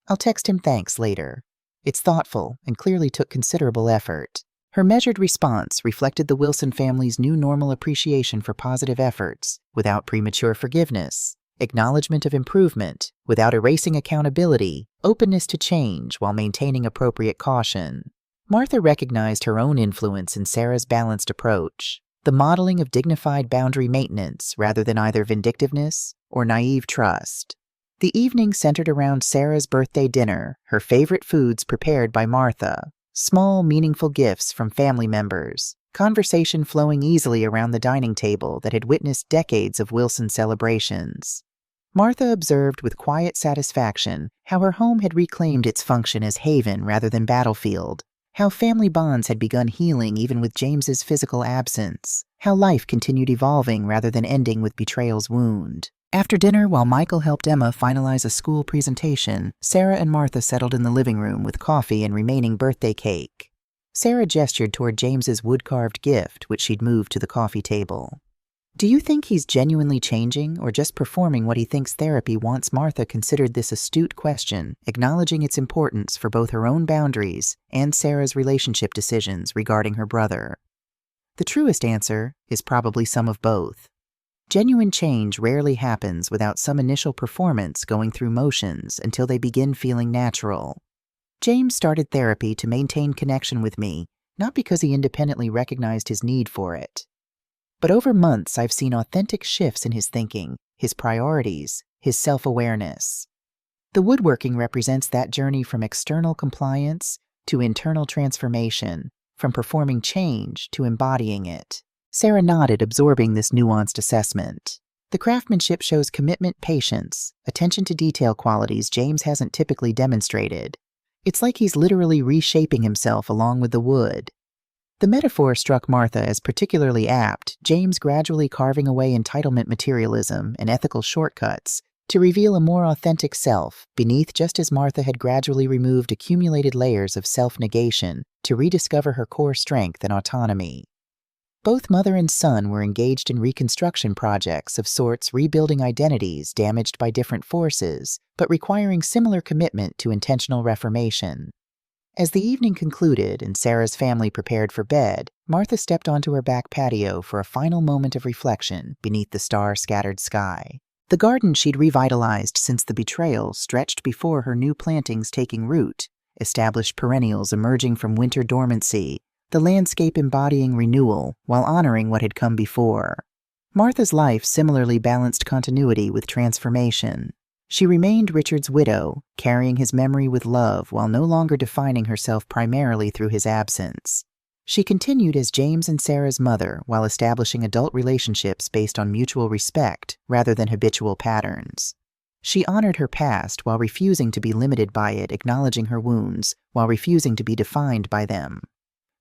"I'll text him thanks later. It's thoughtful and clearly took considerable effort." Her measured response reflected the Wilson family's new normal appreciation for positive efforts, without premature forgiveness, acknowledgement of improvement, without erasing accountability, openness to change while maintaining appropriate caution. Martha recognized her own influence in Sarah's balanced approach, the modeling of dignified boundary maintenance rather than either vindictiveness or naive trust. The evening centered around Sarah's birthday dinner, her favorite foods prepared by Martha. Small, meaningful gifts from family members, conversation flowing easily around the dining table that had witnessed decades of Wilson celebrations. Martha observed with quiet satisfaction how her home had reclaimed its function as haven rather than battlefield, how family bonds had begun healing even with James's physical absence, how life continued evolving rather than ending with betrayal's wound. After dinner, while Michael helped Emma finalize a school presentation, Sarah and Martha settled in the living room with coffee and remaining birthday cake. Sarah gestured toward James's wood-carved gift, which she'd moved to the coffee table. "Do you think he's genuinely changing or just performing what he thinks therapy wants?" Martha considered this astute question, acknowledging its importance for both her own boundaries and Sarah's relationship decisions regarding her brother. The truest answer is probably some of both. Genuine change rarely happens without some initial performance going through motions until they begin feeling natural. James started therapy to maintain connection with me, not because he independently recognized his need for it. But over months, I've seen authentic shifts in his thinking, his priorities, his self-awareness. The woodworking represents that journey from external compliance to internal transformation, from performing change to embodying it. Sarah nodded, absorbing this nuanced assessment. The craftsmanship shows commitment, patience, attention to detail qualities James hasn't typically demonstrated. It's like he's literally reshaping himself along with the wood. The metaphor struck Martha as particularly apt, James gradually carving away entitlement materialism and ethical shortcuts to reveal a more authentic self beneath, just as Martha had gradually removed accumulated layers of self-negation to rediscover her core strength and autonomy. Both mother and son were engaged in reconstruction projects of sorts, rebuilding identities damaged by different forces, but requiring similar commitment to intentional reformation. As the evening concluded and Sarah's family prepared for bed, Martha stepped onto her back patio for a final moment of reflection beneath the star-scattered sky. The garden she'd revitalized since the betrayal stretched before her, new plantings taking root, established perennials emerging from winter dormancy, the landscape embodying renewal while honoring what had come before. Martha's life similarly balanced continuity with transformation. She remained Richard's widow, carrying his memory with love while no longer defining herself primarily through his absence. She continued as James and Sarah's mother while establishing adult relationships based on mutual respect rather than habitual patterns. She honored her past while refusing to be limited by it, acknowledging her wounds while refusing to be defined by them.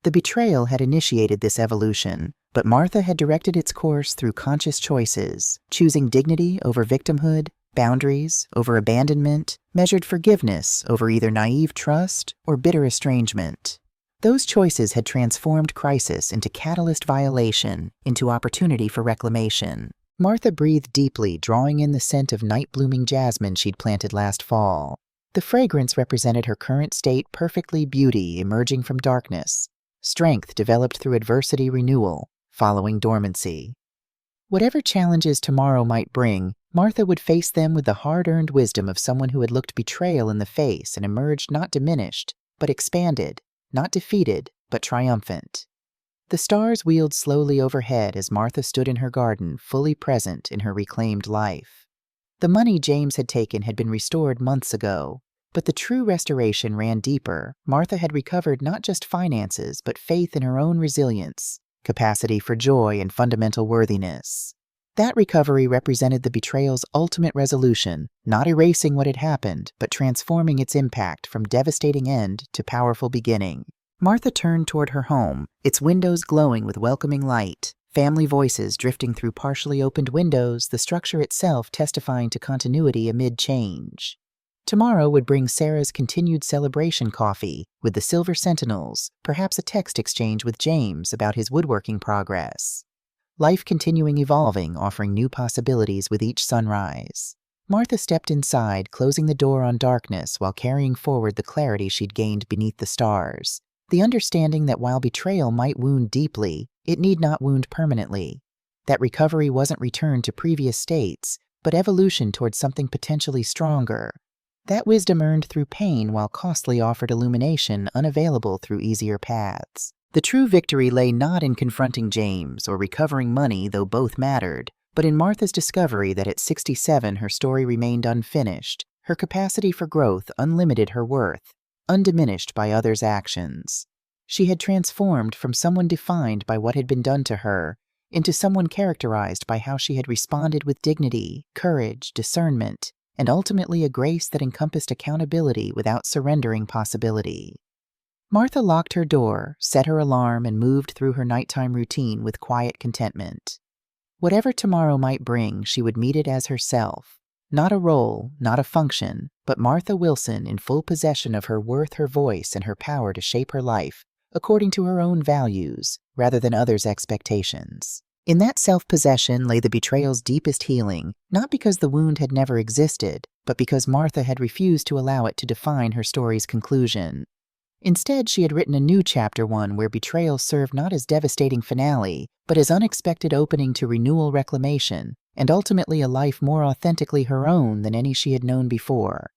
The betrayal had initiated this evolution, but Martha had directed its course through conscious choices, choosing dignity over victimhood, boundaries over abandonment, measured forgiveness over either naive trust or bitter estrangement. Those choices had transformed crisis into catalyst, violation into opportunity for reclamation. Martha breathed deeply, drawing in the scent of night-blooming jasmine she'd planted last fall. The fragrance represented her current state perfectly: beauty emerging from darkness, strength developed through adversity, renewal following dormancy. Whatever challenges tomorrow might bring, Martha would face them with the hard-earned wisdom of someone who had looked betrayal in the face and emerged not diminished, but expanded, not defeated, but triumphant. The stars wheeled slowly overhead as Martha stood in her garden, fully present in her reclaimed life. The money James had taken had been restored months ago, but the true restoration ran deeper. Martha had recovered not just finances, but faith in her own resilience, capacity for joy, and fundamental worthiness. That recovery represented the betrayal's ultimate resolution, not erasing what had happened, but transforming its impact from devastating end to powerful beginning. Martha turned toward her home, its windows glowing with welcoming light, family voices drifting through partially opened windows, the structure itself testifying to continuity amid change. Tomorrow would bring Sarah's continued celebration coffee with the Silver Sentinels, perhaps a text exchange with James about his woodworking progress. Life continuing evolving, offering new possibilities with each sunrise. Martha stepped inside, closing the door on darkness while carrying forward the clarity she'd gained beneath the stars. The understanding that while betrayal might wound deeply, it need not wound permanently. That recovery wasn't return to previous states, but evolution towards something potentially stronger. That wisdom earned through pain while costly offered illumination unavailable through easier paths. The true victory lay not in confronting James or recovering money, though both mattered, but in Martha's discovery that at 67 her story remained unfinished, her capacity for growth unlimited, her worth undiminished by others' actions. She had transformed from someone defined by what had been done to her into someone characterized by how she had responded with dignity, courage, discernment, and ultimately a grace that encompassed accountability without surrendering possibility. Martha locked her door, set her alarm, and moved through her nighttime routine with quiet contentment. Whatever tomorrow might bring, she would meet it as herself. Not a role, not a function, but Martha Wilson in full possession of her worth, her voice, and her power to shape her life according to her own values rather than others' expectations. In that self-possession lay the betrayal's deepest healing, not because the wound had never existed, but because Martha had refused to allow it to define her story's conclusion. Instead, she had written a new chapter one where betrayal served not as devastating finale, but as unexpected opening to renewal reclamation, and ultimately a life more authentically her own than any she had known before.